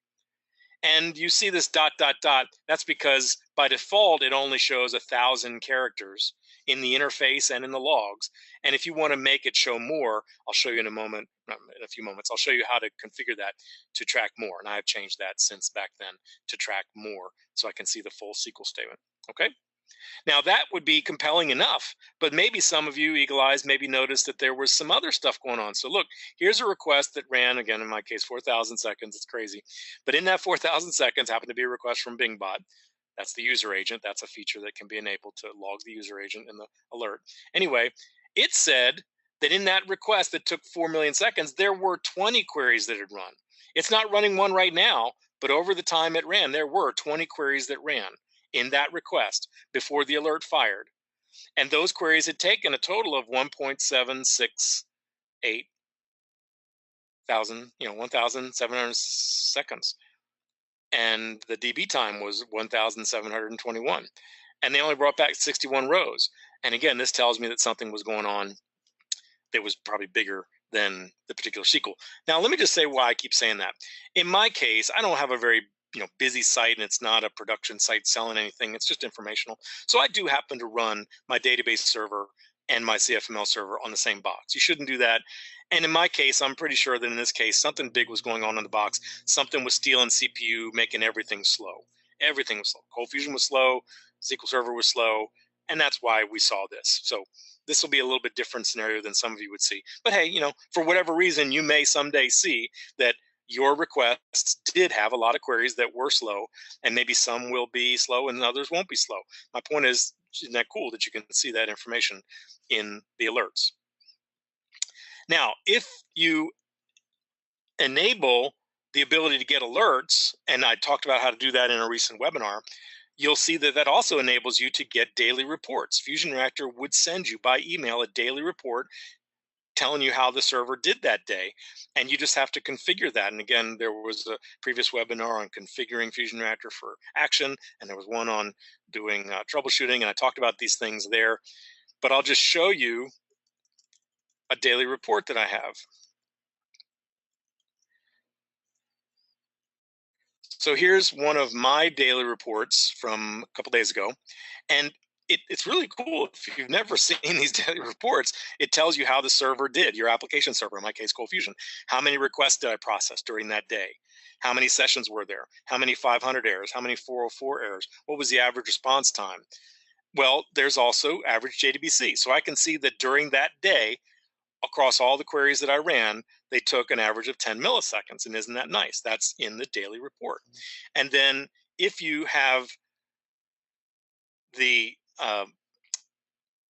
And you see this dot, dot, dot. That's because by default, it only shows 1,000 characters in the interface and in the logs. And if you want to make it show more, I'll show you in a moment, in a few moments, I'll show you how to configure that to track more. And I have changed that since back then to track more so I can see the full SQL statement. Okay. Now that would be compelling enough, but maybe some of you eagle eyes maybe noticed that there was some other stuff going on. So look, here's a request that ran, again, in my case, 4,000 seconds. It's crazy. But in that 4,000 seconds happened to be a request from BingBot. That's the user agent. That's a feature that can be enabled to log the user agent in the alert. Anyway, it said that in that request that took 4 million seconds, there were 20 queries that had run. It's not running one right now, but over the time it ran, there were 20 queries that ran in that request before the alert fired. And those queries had taken a total of 1.768 thousand, 1,700 seconds. And the DB time was 1,721. And they only brought back 61 rows. And again, this tells me that something was going on that was probably bigger than the particular SQL. Now, let me just say why I keep saying that. In my case, I don't have a very busy site, and it's not a production site selling anything. It's just informational. So I do happen to run my database server and my CFML server on the same box. You shouldn't do that. And in my case, I'm pretty sure that in this case, something big was going on in the box. Something was stealing CPU, making everything slow. Everything was slow. ColdFusion was slow. SQL Server was slow. And that's why we saw this. So this will be a little bit different scenario than some of you would see. But hey, for whatever reason, you may someday see that your requests did have a lot of queries that were slow, and maybe some will be slow and others won't be slow. My point is, isn't that cool that you can see that information in the alerts? Now, if you enable the ability to get alerts, and I talked about how to do that in a recent webinar, you'll see that that also enables you to get daily reports. FusionReactor would send you by email a daily report telling you how the server did that day, and you just have to configure that. And again, there was a previous webinar on configuring FusionReactor for action, and there was one on doing troubleshooting, and I talked about these things there. But I'll just show you a daily report that I have. So here's one of my daily reports from a couple days ago, and it's really cool. If you've never seen these daily reports, it tells you how the server did, your application server, in my case, ColdFusion. How many requests did I process during that day? How many sessions were there? How many 500 errors? How many 404 errors? What was the average response time? Well, there's also average JDBC. So I can see that during that day, across all the queries that I ran, they took an average of 10 milliseconds. And isn't that nice? That's in the daily report. And then if you have the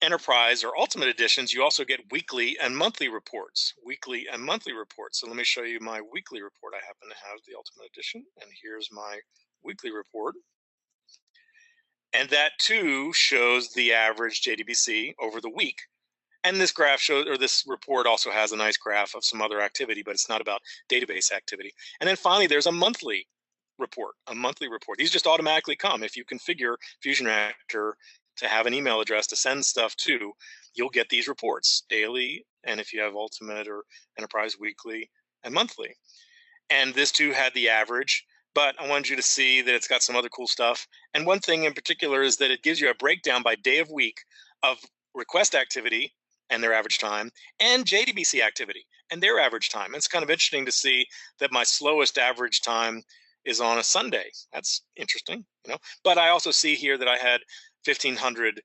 enterprise or ultimate editions, you also get weekly and monthly reports. Weekly and monthly reports. So let me show you my weekly report. I happen to have the ultimate edition, and here's my weekly report. And that too shows the average JDBC over the week. And this graph shows, or this report also has a nice graph of some other activity, but it's not about database activity. And then finally, there's a monthly report, These just automatically come. If you configure FusionReactor to have an email address to send stuff to, you'll get these reports daily. And if you have Ultimate or Enterprise, weekly and monthly. And this too had the average, but I wanted you to see that it's got some other cool stuff. And one thing in particular is that it gives you a breakdown by day of week of request activity and their average time, and JDBC activity and their average time. It's kind of interesting to see that my slowest average time is on a Sunday. That's interesting, But I also see here that I had 1,500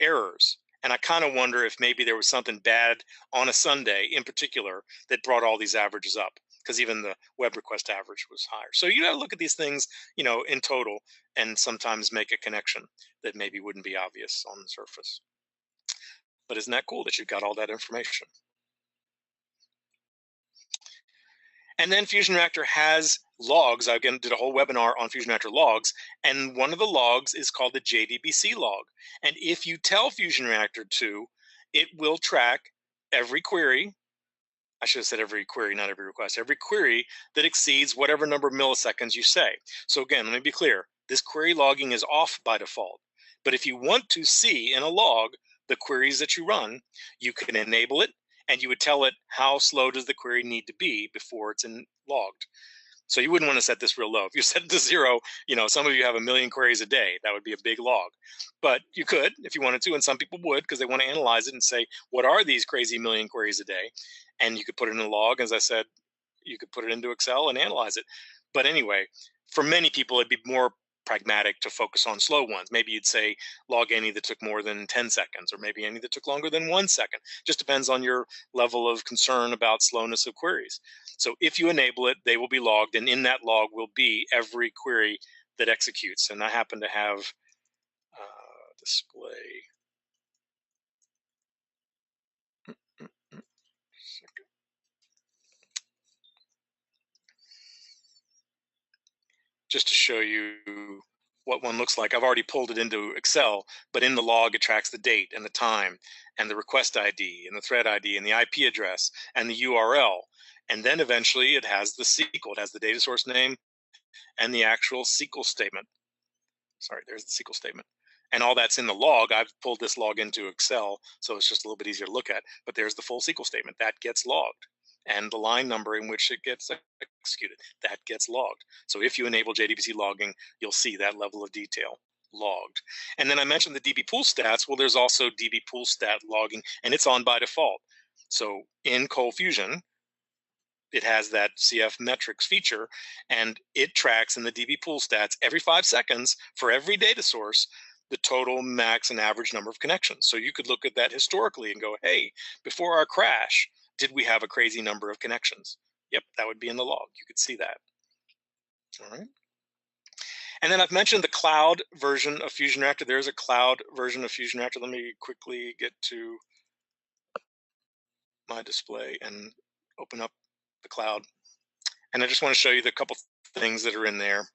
errors. And I kind of wonder if maybe there was something bad on a Sunday in particular that brought all these averages up, because even the web request average was higher. So you got to look at these things, in total, and sometimes make a connection that maybe wouldn't be obvious on the surface. But isn't that cool that you've got all that information? And then FusionReactor has logs. I again did a whole webinar on FusionReactor logs, and one of the logs is called the JDBC log. And if you tell FusionReactor to, it will track every query. I should have said every query, not every request. Every query that exceeds whatever number of milliseconds you say. So again, let me be clear. This query logging is off by default. But if you want to see in a log the queries that you run, you can enable it, and you would tell it how slow does the query need to be before it's logged. So you wouldn't want to set this real low. If you set it to 0, some of you have 1 million queries a day. That would be a big log. But you could, if you wanted to, and some people would, because they want to analyze it and say, what are these crazy million queries a day? And you could put it in a log. As I said, you could put it into Excel and analyze it. But anyway, for many people, it'd be more pragmatic to focus on slow ones. Maybe you'd say log any that took more than 10 seconds, or maybe any that took longer than 1 second. Just depends on your level of concern about slowness of queries. So if you enable it, they will be logged, and in that log will be every query that executes. And I happen to have display. Just to show you what one looks like. I've already pulled it into Excel, but in the log it tracks the date and the time and the request ID and the thread ID and the IP address and the URL. And then eventually it has the SQL. It has the data source name and the actual SQL statement. Sorry, there's the SQL statement. And all that's in the log. I've pulled this log into Excel, so it's just a little bit easier to look at. But there's the full SQL statement. That gets logged. And the line number in which it gets executed, that gets logged. So if you enable JDBC logging, you'll see that level of detail logged. And then I mentioned the DB pool stats. Well, there's also DB pool stat logging, and it's on by default. So in ColdFusion, it has that CF metrics feature, and it tracks in the DB pool stats every 5 seconds for every data source the total max and average number of connections. So you could look at that historically and go, hey, before our crash, did we have a crazy number of connections? Yep, that would be in the log. You could see that. All right. And then I've mentioned the cloud version of FusionReactor. There's a cloud version of FusionReactor. Let me quickly get to my display and open up the cloud. And I just want to show you the couple things that are in there.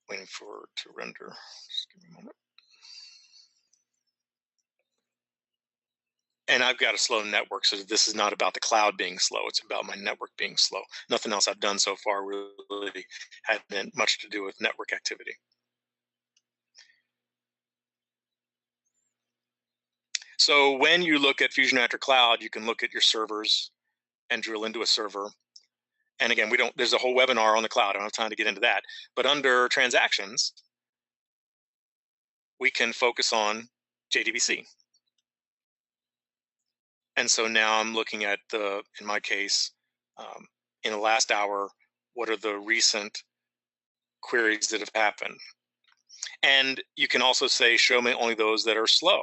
Waiting for it to render. Just give me a moment. And I've got a slow network, so this is not about the cloud being slow. It's about my network being slow. Nothing else I've done so far really had much to do with network activity. So when you look at FusionReactor Cloud, you can look at your servers and drill into a server. And again, there's a whole webinar on the cloud. I don't have time to get into that. But under transactions, we can focus on JDBC. And so now I'm looking at in my case, in the last hour, what are the recent queries that have happened? And you can also say, show me only those that are slow.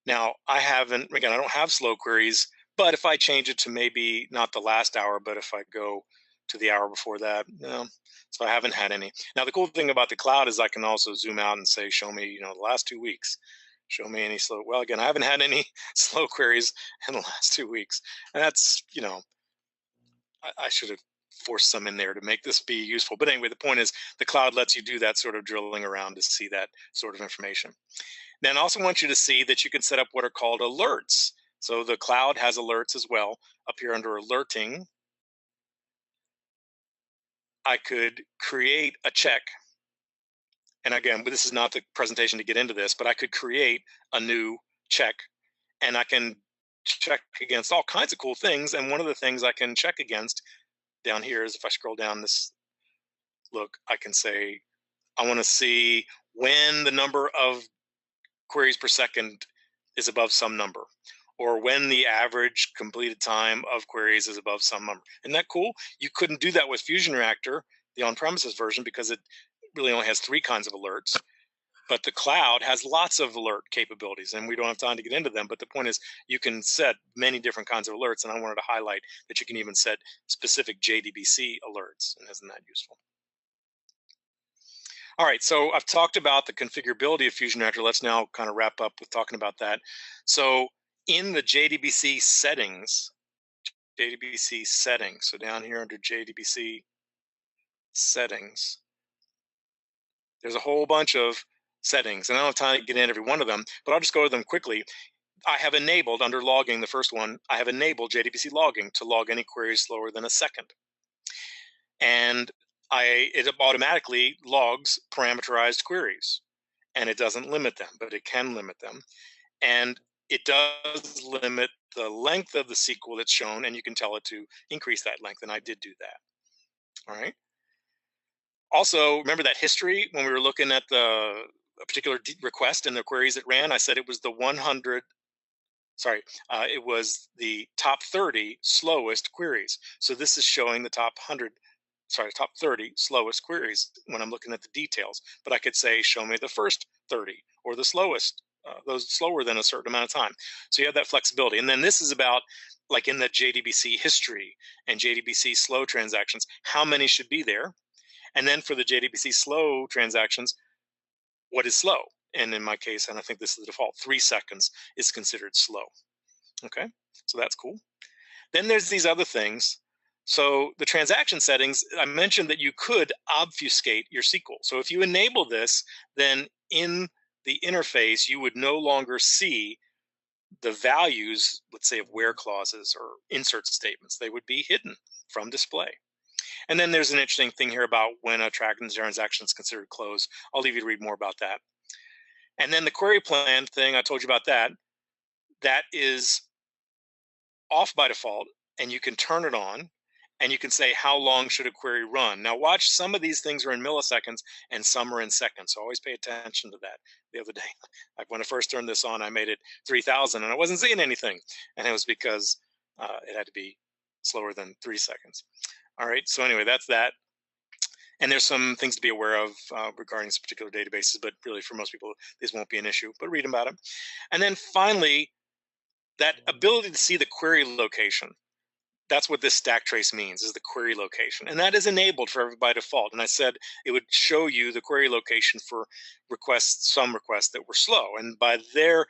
Now, I don't have slow queries, but if I change it to maybe not the last hour, but if I go to the hour before that, so I haven't had any. Now, the cool thing about the cloud is I can also zoom out and say, show me, the last 2 weeks. Show me any slow. Well, again, I haven't had any slow queries in the last 2 weeks. And that's, I should have forced some in there to make this be useful. But anyway, the point is the cloud lets you do that sort of drilling around to see that sort of information. Then I also want you to see that you can set up what are called alerts. So the cloud has alerts as well. Up here under alerting, I could create a check. And again, this is not the presentation to get into this, but I could create a new check, and I can check against all kinds of cool things. And one of the things I can check against down here is if I scroll down this, look, I can say, I want to see when the number of queries per second is above some number, or when the average completed time of queries is above some number. Isn't that cool? You couldn't do that with FusionReactor, the on-premises version, because it really only has 3 kinds of alerts. But the cloud has lots of alert capabilities, and we don't have time to get into them. But the point is, you can set many different kinds of alerts, and I wanted to highlight that you can even set specific JDBC alerts, and isn't that useful? All right, so I've talked about the configurability of FusionReactor. Let's now kind of wrap up with talking about that. So in the JDBC settings, so down here under JDBC settings, there's a whole bunch of settings, and I don't have time to get in every one of them, but I'll just go over them quickly. I have enabled under logging, the first one, I have enabled JDBC logging to log any queries slower than a second. And it automatically logs parameterized queries, and it doesn't limit them, but it can limit them. And it does limit the length of the SQL that's shown, and you can tell it to increase that length, and I did do that. All right. Also, remember that history when we were looking at a particular request and the queries it ran? I said it was the 100, sorry, it was the top 30 slowest queries. So this is showing the top 30 slowest queries when I'm looking at the details. But I could say, show me the first 30 or the slowest, those slower than a certain amount of time. So you have that flexibility. And then this is about, like in the JDBC history and JDBC slow transactions, how many should be there? And then for the JDBC slow transactions, what is slow? And in my case, and I think this is the default, 3 seconds is considered slow. Okay, so that's cool. Then there's these other things. So the transaction settings, I mentioned that you could obfuscate your SQL. So if you enable this, then in the interface, you would no longer see the values, let's say, of where clauses or insert statements. They would be hidden from display. And then there's an interesting thing here about when a transaction is considered closed. I'll leave you to read more about that. And then the query plan thing, I told you about that. That is off by default, and you can turn it on, and you can say how long should a query run. Now watch, some of these things are in milliseconds and some are in seconds, so always pay attention to that. The other day, like when I first turned this on, I made it 3,000 and I wasn't seeing anything, and it was because it had to be slower than 3 seconds. All right, so anyway, that's that. And there's some things to be aware of regarding some particular databases, but really for most people, this won't be an issue, but read about it. And then finally, that ability to see the query location. That's what this stack trace means, is the query location. And that is enabled for everybody by default. And I said it would show you the query location for requests, some requests that were slow. And by their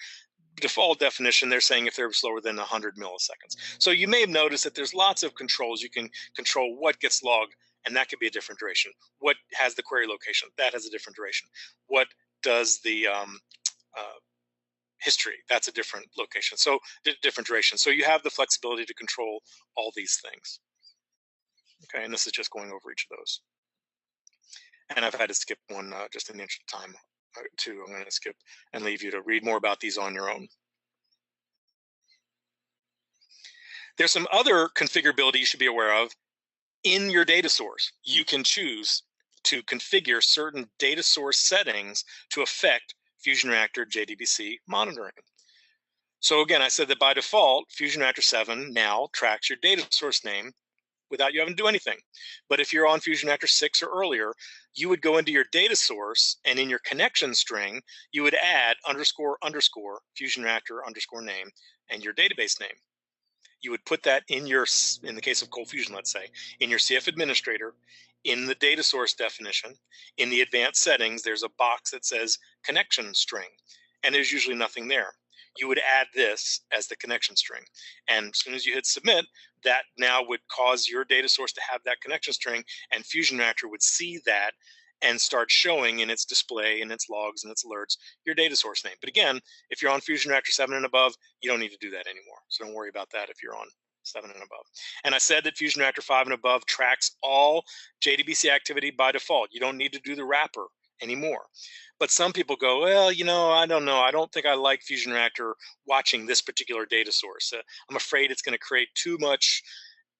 default definition, they're saying if they're slower than 100 milliseconds. So you may have noticed that there's lots of controls. You can control what gets logged, and that could be a different duration. What has the query location? That has a different duration. What does the history? That's a different location. So different duration. So you have the flexibility to control all these things. Okay, and this is just going over each of those. And I've had to skip one just in the interest of time too. I'm going to skip and leave you to read more about these on your own. There's some other configurability you should be aware of in your data source. You can choose to configure certain data source settings to affect FusionReactor JDBC monitoring. So again, I said that by default, FusionReactor 7 now tracks your data source name without you having to do anything. But if you're on FusionReactor 6 or earlier, you would go into your data source, and in your connection string, you would add __ FusionReactor _name and your database name. You would put that in the case of ColdFusion, let's say, in your CF administrator, in the data source definition, in the advanced settings, there's a box that says connection string, and there's usually nothing there. You would add this as the connection string. And as soon as you hit submit, that now would cause your data source to have that connection string, and FusionReactor would see that and start showing in its display, in its logs, and its alerts, your data source name. But again, if you're on FusionReactor 7 and above, you don't need to do that anymore. So don't worry about that if you're on 7 and above. And I said that FusionReactor 5 and above tracks all JDBC activity by default. You don't need to do the wrapper anymore. But some people go, well, I don't know. I don't think I like FusionReactor watching this particular data source. I'm afraid it's going to create too much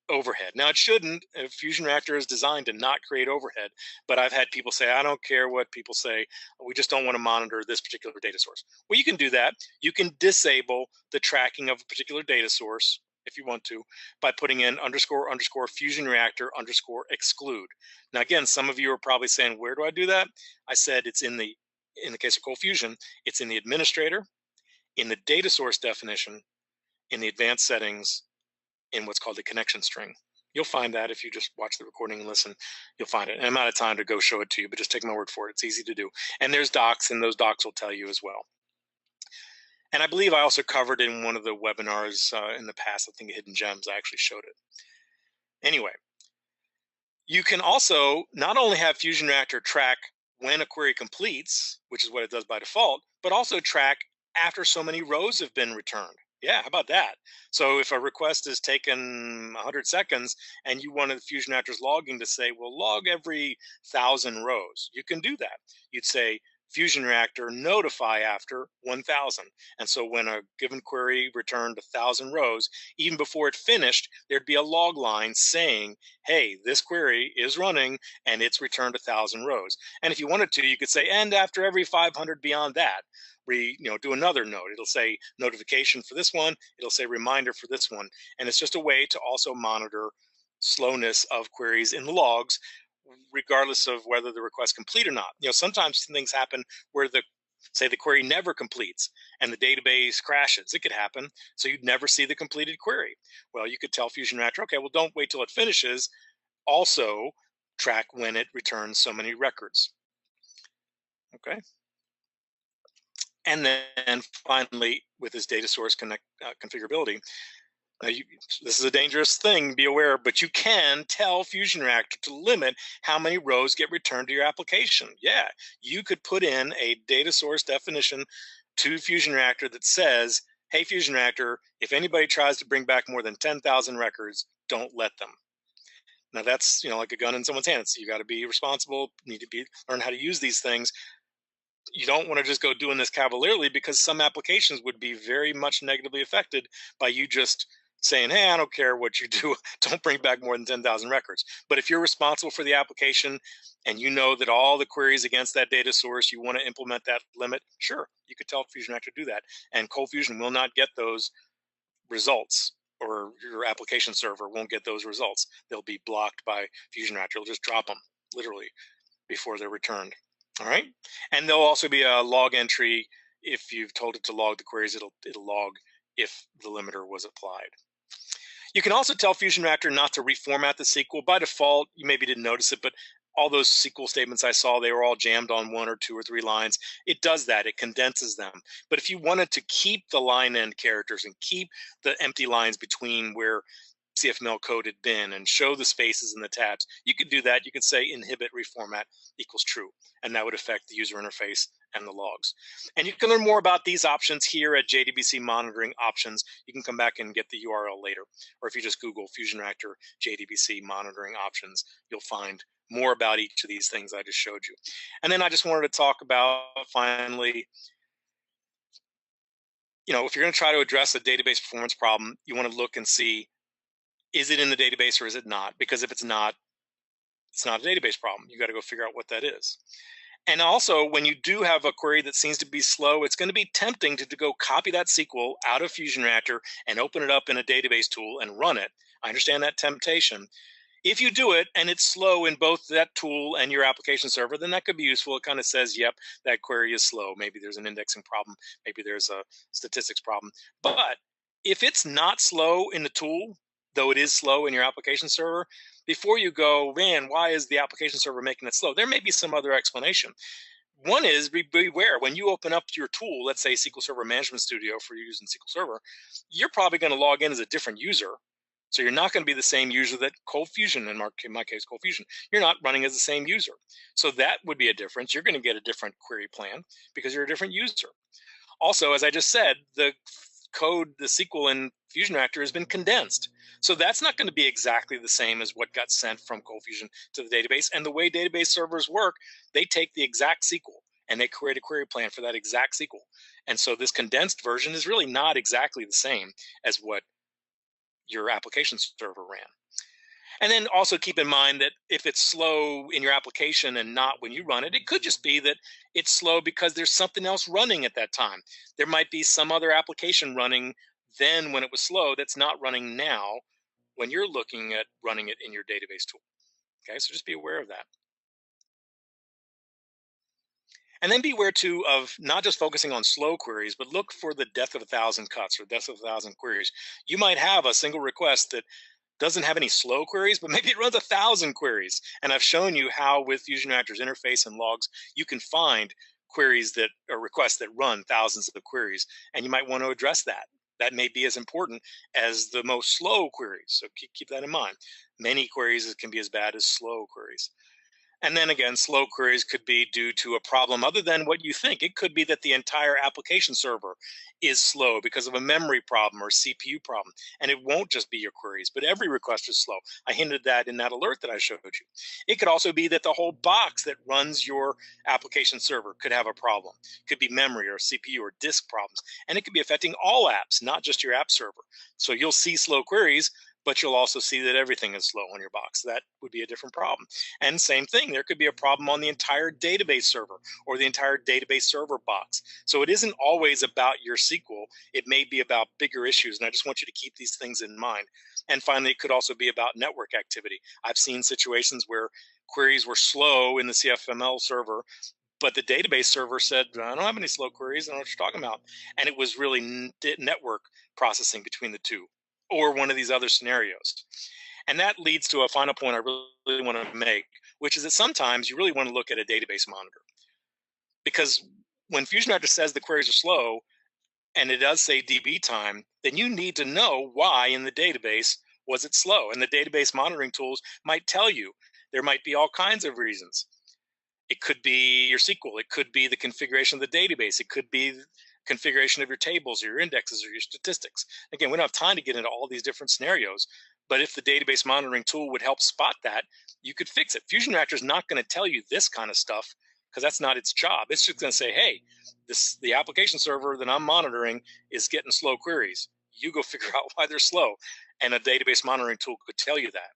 overhead. Now, it shouldn't. FusionReactor is designed to not create overhead, but I've had people say, I don't care what people say. We just don't want to monitor this particular data source. Well, you can do that. You can disable the tracking of a particular data source if you want to by putting in __ FusionReactor _exclude. Now, again, some of you are probably saying, where do I do that? I said it's in the case of ColdFusion, it's in the administrator, in the data source definition, in the advanced settings, in what's called the connection string. You'll find that if you just watch the recording and listen, you'll find it. And I'm out of time to go show it to you, but just take my word for it. It's easy to do. And there's docs, and those docs will tell you as well. And I believe I also covered in one of the webinars in the past, I think Hidden Gems, I actually showed it. Anyway, you can also not only have FusionReactor track when a query completes, which is what it does by default, but also track after so many rows have been returned. Yeah, how about that? So if a request is taken 100 seconds and you wanted FusionReactor's logging to say, well, log every 1,000 rows, you can do that. You'd say FusionReactor notify after 1,000. And so when a given query returned 1,000 rows, even before it finished, there'd be a log line saying, hey, this query is running and it's returned 1,000 rows. And if you wanted to, you could say, and after every 500 beyond that, do another note. It'll say notification for this one. It'll say reminder for this one. And it's just a way to also monitor slowness of queries in the logs, regardless of whether the request complete or not. Sometimes things happen where say the query never completes and the database crashes. It could happen. So you'd never see the completed query. Well, you could tell FusionReactor, okay, well, don't wait till it finishes. Also track when it returns so many records. Okay. And then finally, with this data source configurability, this is a dangerous thing, be aware, but you can tell FusionReactor to limit how many rows get returned to your application. Yeah, you could put in a data source definition to FusionReactor that says, hey, FusionReactor, if anybody tries to bring back more than 10,000 records, don't let them. Now that's, like a gun in someone's hands. You got to be responsible, need to learn how to use these things. You don't want to just go doing this cavalierly, because some applications would be very much negatively affected by you just saying, hey, I don't care what you do, don't bring back more than 10,000 records. But if you're responsible for the application and you know that all the queries against that data source, you want to implement that limit, sure, you could tell FusionReactor to do that. And ColdFusion will not get those results, or your application server won't get those results. They'll be blocked by FusionReactor. It'll just drop them literally before they're returned. All right. And there'll also be a log entry. If you've told it to log the queries, it'll log if the limiter was applied. You can also tell FusionReactor not to reformat the SQL. By default, you maybe didn't notice it, but all those SQL statements I saw, they were all jammed on 1 or 2 or 3 lines. It does that. It condenses them. But if you wanted to keep the line end characters and keep the empty lines between where CFML code had been and show the spaces in the tabs, you could do that. You could say inhibit reformat equals true, and that would affect the user interface and the logs. And you can learn more about these options here at JDBC monitoring options. You can come back and get the URL later, or if you just Google FusionReactor JDBC monitoring options, you'll find more about each of these things I just showed you. And then I just wanted to talk about, finally, if you're going to try to address a database performance problem, you want to look and see, is it in the database or is it not? Because if it's not a database problem. You got to go figure out what that is. And also, when you do have a query that seems to be slow, it's going to be tempting to go copy that SQL out of FusionReactor and open it up in a database tool and run it. I understand that temptation. If you do it and it's slow in both that tool and your application server, then that could be useful. It kind of says, yep, that query is slow. Maybe there's an indexing problem. Maybe there's a statistics problem. But if it's not slow in the tool, though it is slow in your application server, before you go, man, why is the application server making it slow? There may be some other explanation. One is, beware, when you open up your tool, let's say SQL Server Management Studio for using SQL Server, you're probably going to log in as a different user. So you're not going to be the same user that ColdFusion, in my case, ColdFusion, you're not running as the same user. So that would be a difference. You're going to get a different query plan because you're a different user. Also, as I just said, the code, the SQL in FusionReactor has been condensed. So that's not going to be exactly the same as what got sent from ColdFusion to the database. And the way database servers work, they take the exact SQL and they create a query plan for that exact SQL. And so this condensed version is really not exactly the same as what your application server ran. And then also keep in mind that if it's slow in your application and not when you run it, it could just be that it's slow because there's something else running at that time. There might be some other application running then when it was slow that's not running now when you're looking at running it in your database tool. Okay, so just be aware of that. And then beware too of not just focusing on slow queries, but look for the death of 1,000 cuts or death of 1,000 queries. You might have a single request that doesn't have any slow queries, but maybe it runs 1,000 queries. And I've shown you how with FusionReactor's interface and logs, you can find queries that or requests that run thousands of queries, and you might want to address that. That may be as important as the most slow queries. So keep that in mind. Many queries can be as bad as slow queries. And then again, slow queries could be due to a problem other than what you think. It could be that the entire application server is slow because of a memory problem or CPU problem. And it won't just be your queries, but every request is slow. I hinted that in that alert that I showed you. It could also be that the whole box that runs your application server could have a problem. It could be memory or CPU or disk problems. And it could be affecting all apps, not just your app server. So you'll see slow queries, but you'll also see that everything is slow on your box. That would be a different problem. And same thing, there could be a problem on the entire database server or the entire database server box. So it isn't always about your SQL. It may be about bigger issues. And I just want you to keep these things in mind. And finally, it could also be about network activity. I've seen situations where queries were slow in the CFML server, but the database server said, I don't have any slow queries. I don't know what you're talking about. And it was really network processing between the two, or one of these other scenarios. And that leads to a final point I really want to make, which is that sometimes you really want to look at a database monitor. Because when FusionReactor says the queries are slow, and it does say DB time, then you need to know why in the database was it slow. And the database monitoring tools might tell you. There might be all kinds of reasons. It could be your SQL. It could be the configuration of the database. It could be configuration of your tables or your indexes or your statistics. Again, we don't have time to get into all these different scenarios, but if the database monitoring tool would help spot that, you could fix it. FusionReactor is not going to tell you this kind of stuff because that's not its job. It's just going to say, hey, the application server that I'm monitoring is getting slow queries. You go figure out why they're slow. And a database monitoring tool could tell you that.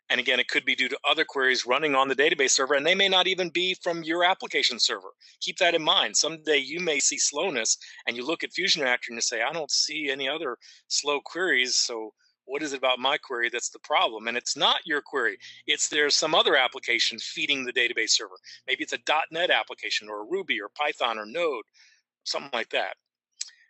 And again, it could be due to other queries running on the database server, and they may not even be from your application server. Keep that in mind. Someday you may see slowness, and you look at FusionReactor and you say, I don't see any other slow queries, so what is it about my query that's the problem? And it's not your query. There's some other application feeding the database server. Maybe it's a .NET application or a Ruby or Python or Node, something like that.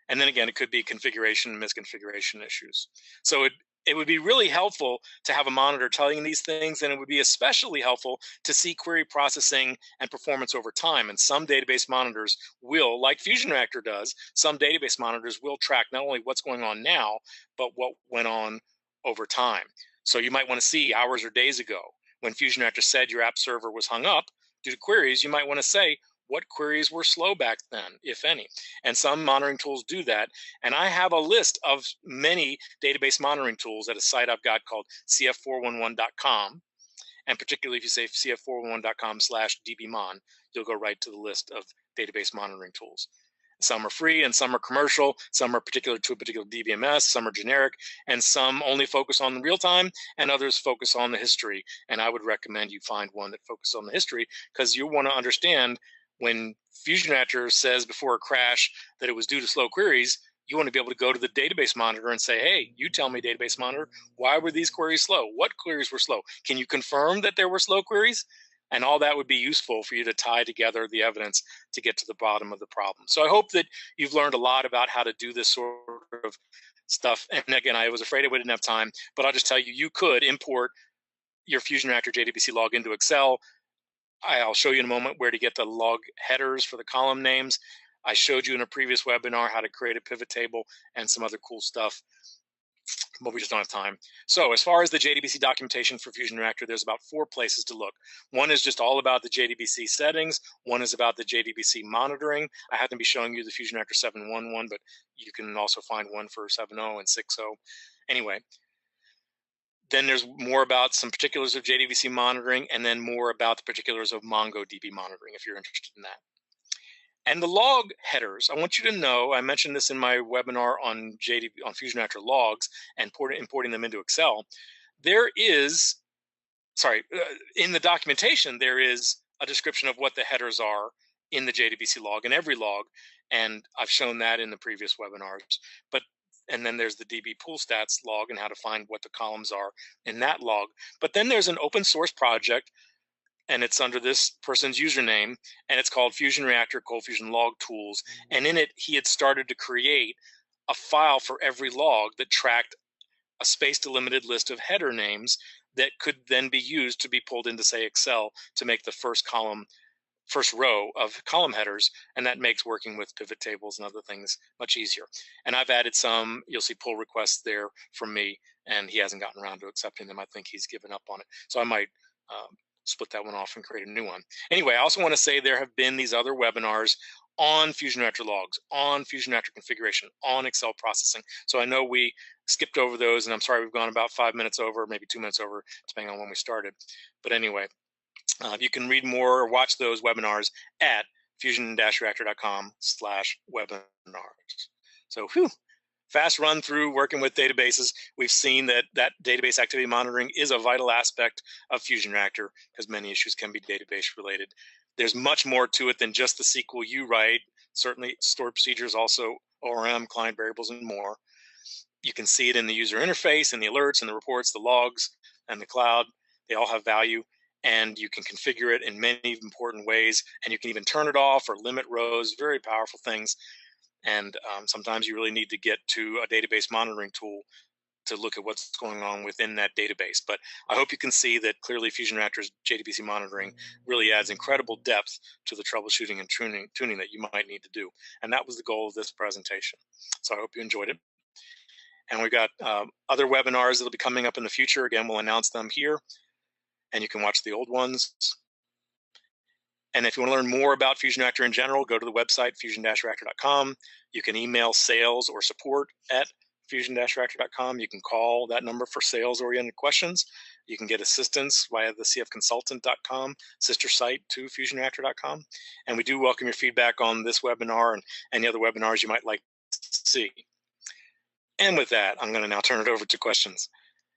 And then again, it could be configuration, misconfiguration issues. So it would be really helpful to have a monitor telling these things, and it would be especially helpful to see query processing and performance over time. And some database monitors will, like FusionReactor does, some database monitors will track not only what's going on now, but what went on over time. So you might want to see hours or days ago when FusionReactor said your app server was hung up due to queries. You might want to say, what queries were slow back then, if any? And some monitoring tools do that. And I have a list of many database monitoring tools at a site I've got called cf411.com. And particularly if you say cf411.com/dbmon, you'll go right to the list of database monitoring tools. Some are free and some are commercial. Some are particular to a particular DBMS. Some are generic, and some only focus on the real time, and others focus on the history. And I would recommend you find one that focuses on the history, because you want to understand when FusionReactor says before a crash that it was due to slow queries, you want to be able to go to the database monitor and say, hey, you tell me, database monitor, why were these queries slow? What queries were slow? Can you confirm that there were slow queries? And all that would be useful for you to tie together the evidence to get to the bottom of the problem. So I hope that you've learned a lot about how to do this sort of stuff. And again, I was afraid I wouldn't have time, but I'll just tell you, you could import your FusionReactor JDBC log into Excel. I'll show you in a moment where to get the log headers for the column names. I showed you in a previous webinar how to create a pivot table and some other cool stuff, but we just don't have time. So as far as the JDBC documentation for FusionReactor, there's about 4 places to look. One is just all about the JDBC settings. One is about the JDBC monitoring. I happen to be showing you the FusionReactor 7.1.1, but you can also find one for 7.0 and 6.0. Anyway, then there's more about some particulars of JDBC monitoring, and then more about the particulars of MongoDB monitoring if you're interested in that. And the log headers, I want you to know, I mentioned this in my webinar on FusionReactor logs and importing them into Excel. There is, in the documentation, there is a description of what the headers are in the JDBC log, in every log, and I've shown that in the previous webinars. And then there's the DB pool stats log and how to find what the columns are in that log. But then there's an open source project, and it's under this person's username, and it's called FusionReactor ColdFusion Log Tools. And in it, he had started to create a file for every log that tracked a space-delimited list of header names that could then be used to be pulled into, say, Excel to make the first column first row of column headers, and that makes working with pivot tables and other things much easier. And I've added some, you'll see pull requests there from me, and he hasn't gotten around to accepting them. I think he's given up on it. So I might split that one off and create a new one. Anyway, I also want to say there have been these other webinars on FusionReactor logs, on FusionReactor configuration, on Excel processing. So I know we skipped over those, and I'm sorry we've gone about 5 minutes over, maybe 2 minutes over, depending on when we started. But anyway, you can read more or watch those webinars at fusion-reactor.com/webinars. So, fast run through working with databases. We've seen that database activity monitoring is a vital aspect of FusionReactor because many issues can be database related. There's much more to it than just the SQL you write. Certainly, stored procedures, also ORM, client variables, and more. You can see it in the user interface, and the alerts, and the reports, the logs, and the cloud. They all have value, and you can configure it in many important ways, and you can even turn it off or limit rows. Very powerful things. And sometimes you really need to get to a database monitoring tool to look at what's going on within that database. But I hope you can see that clearly FusionReactor's JDBC monitoring really adds incredible depth to the troubleshooting and tuning that you might need to do. And that was the goal of this presentation. So I hope you enjoyed it. And we've got other webinars that'll be coming up in the future. Again, we'll announce them here, and you can watch the old ones. And if you want to learn more about FusionReactor in general, go to the website, fusion-reactor.com. You can email sales or support at fusion-reactor.com. You can call that number for sales-oriented questions. You can get assistance via the cfconsultant.com, sister site to fusionreactor.com. And we do welcome your feedback on this webinar and any other webinars you might like to see. And with that, I'm going to now turn it over to questions.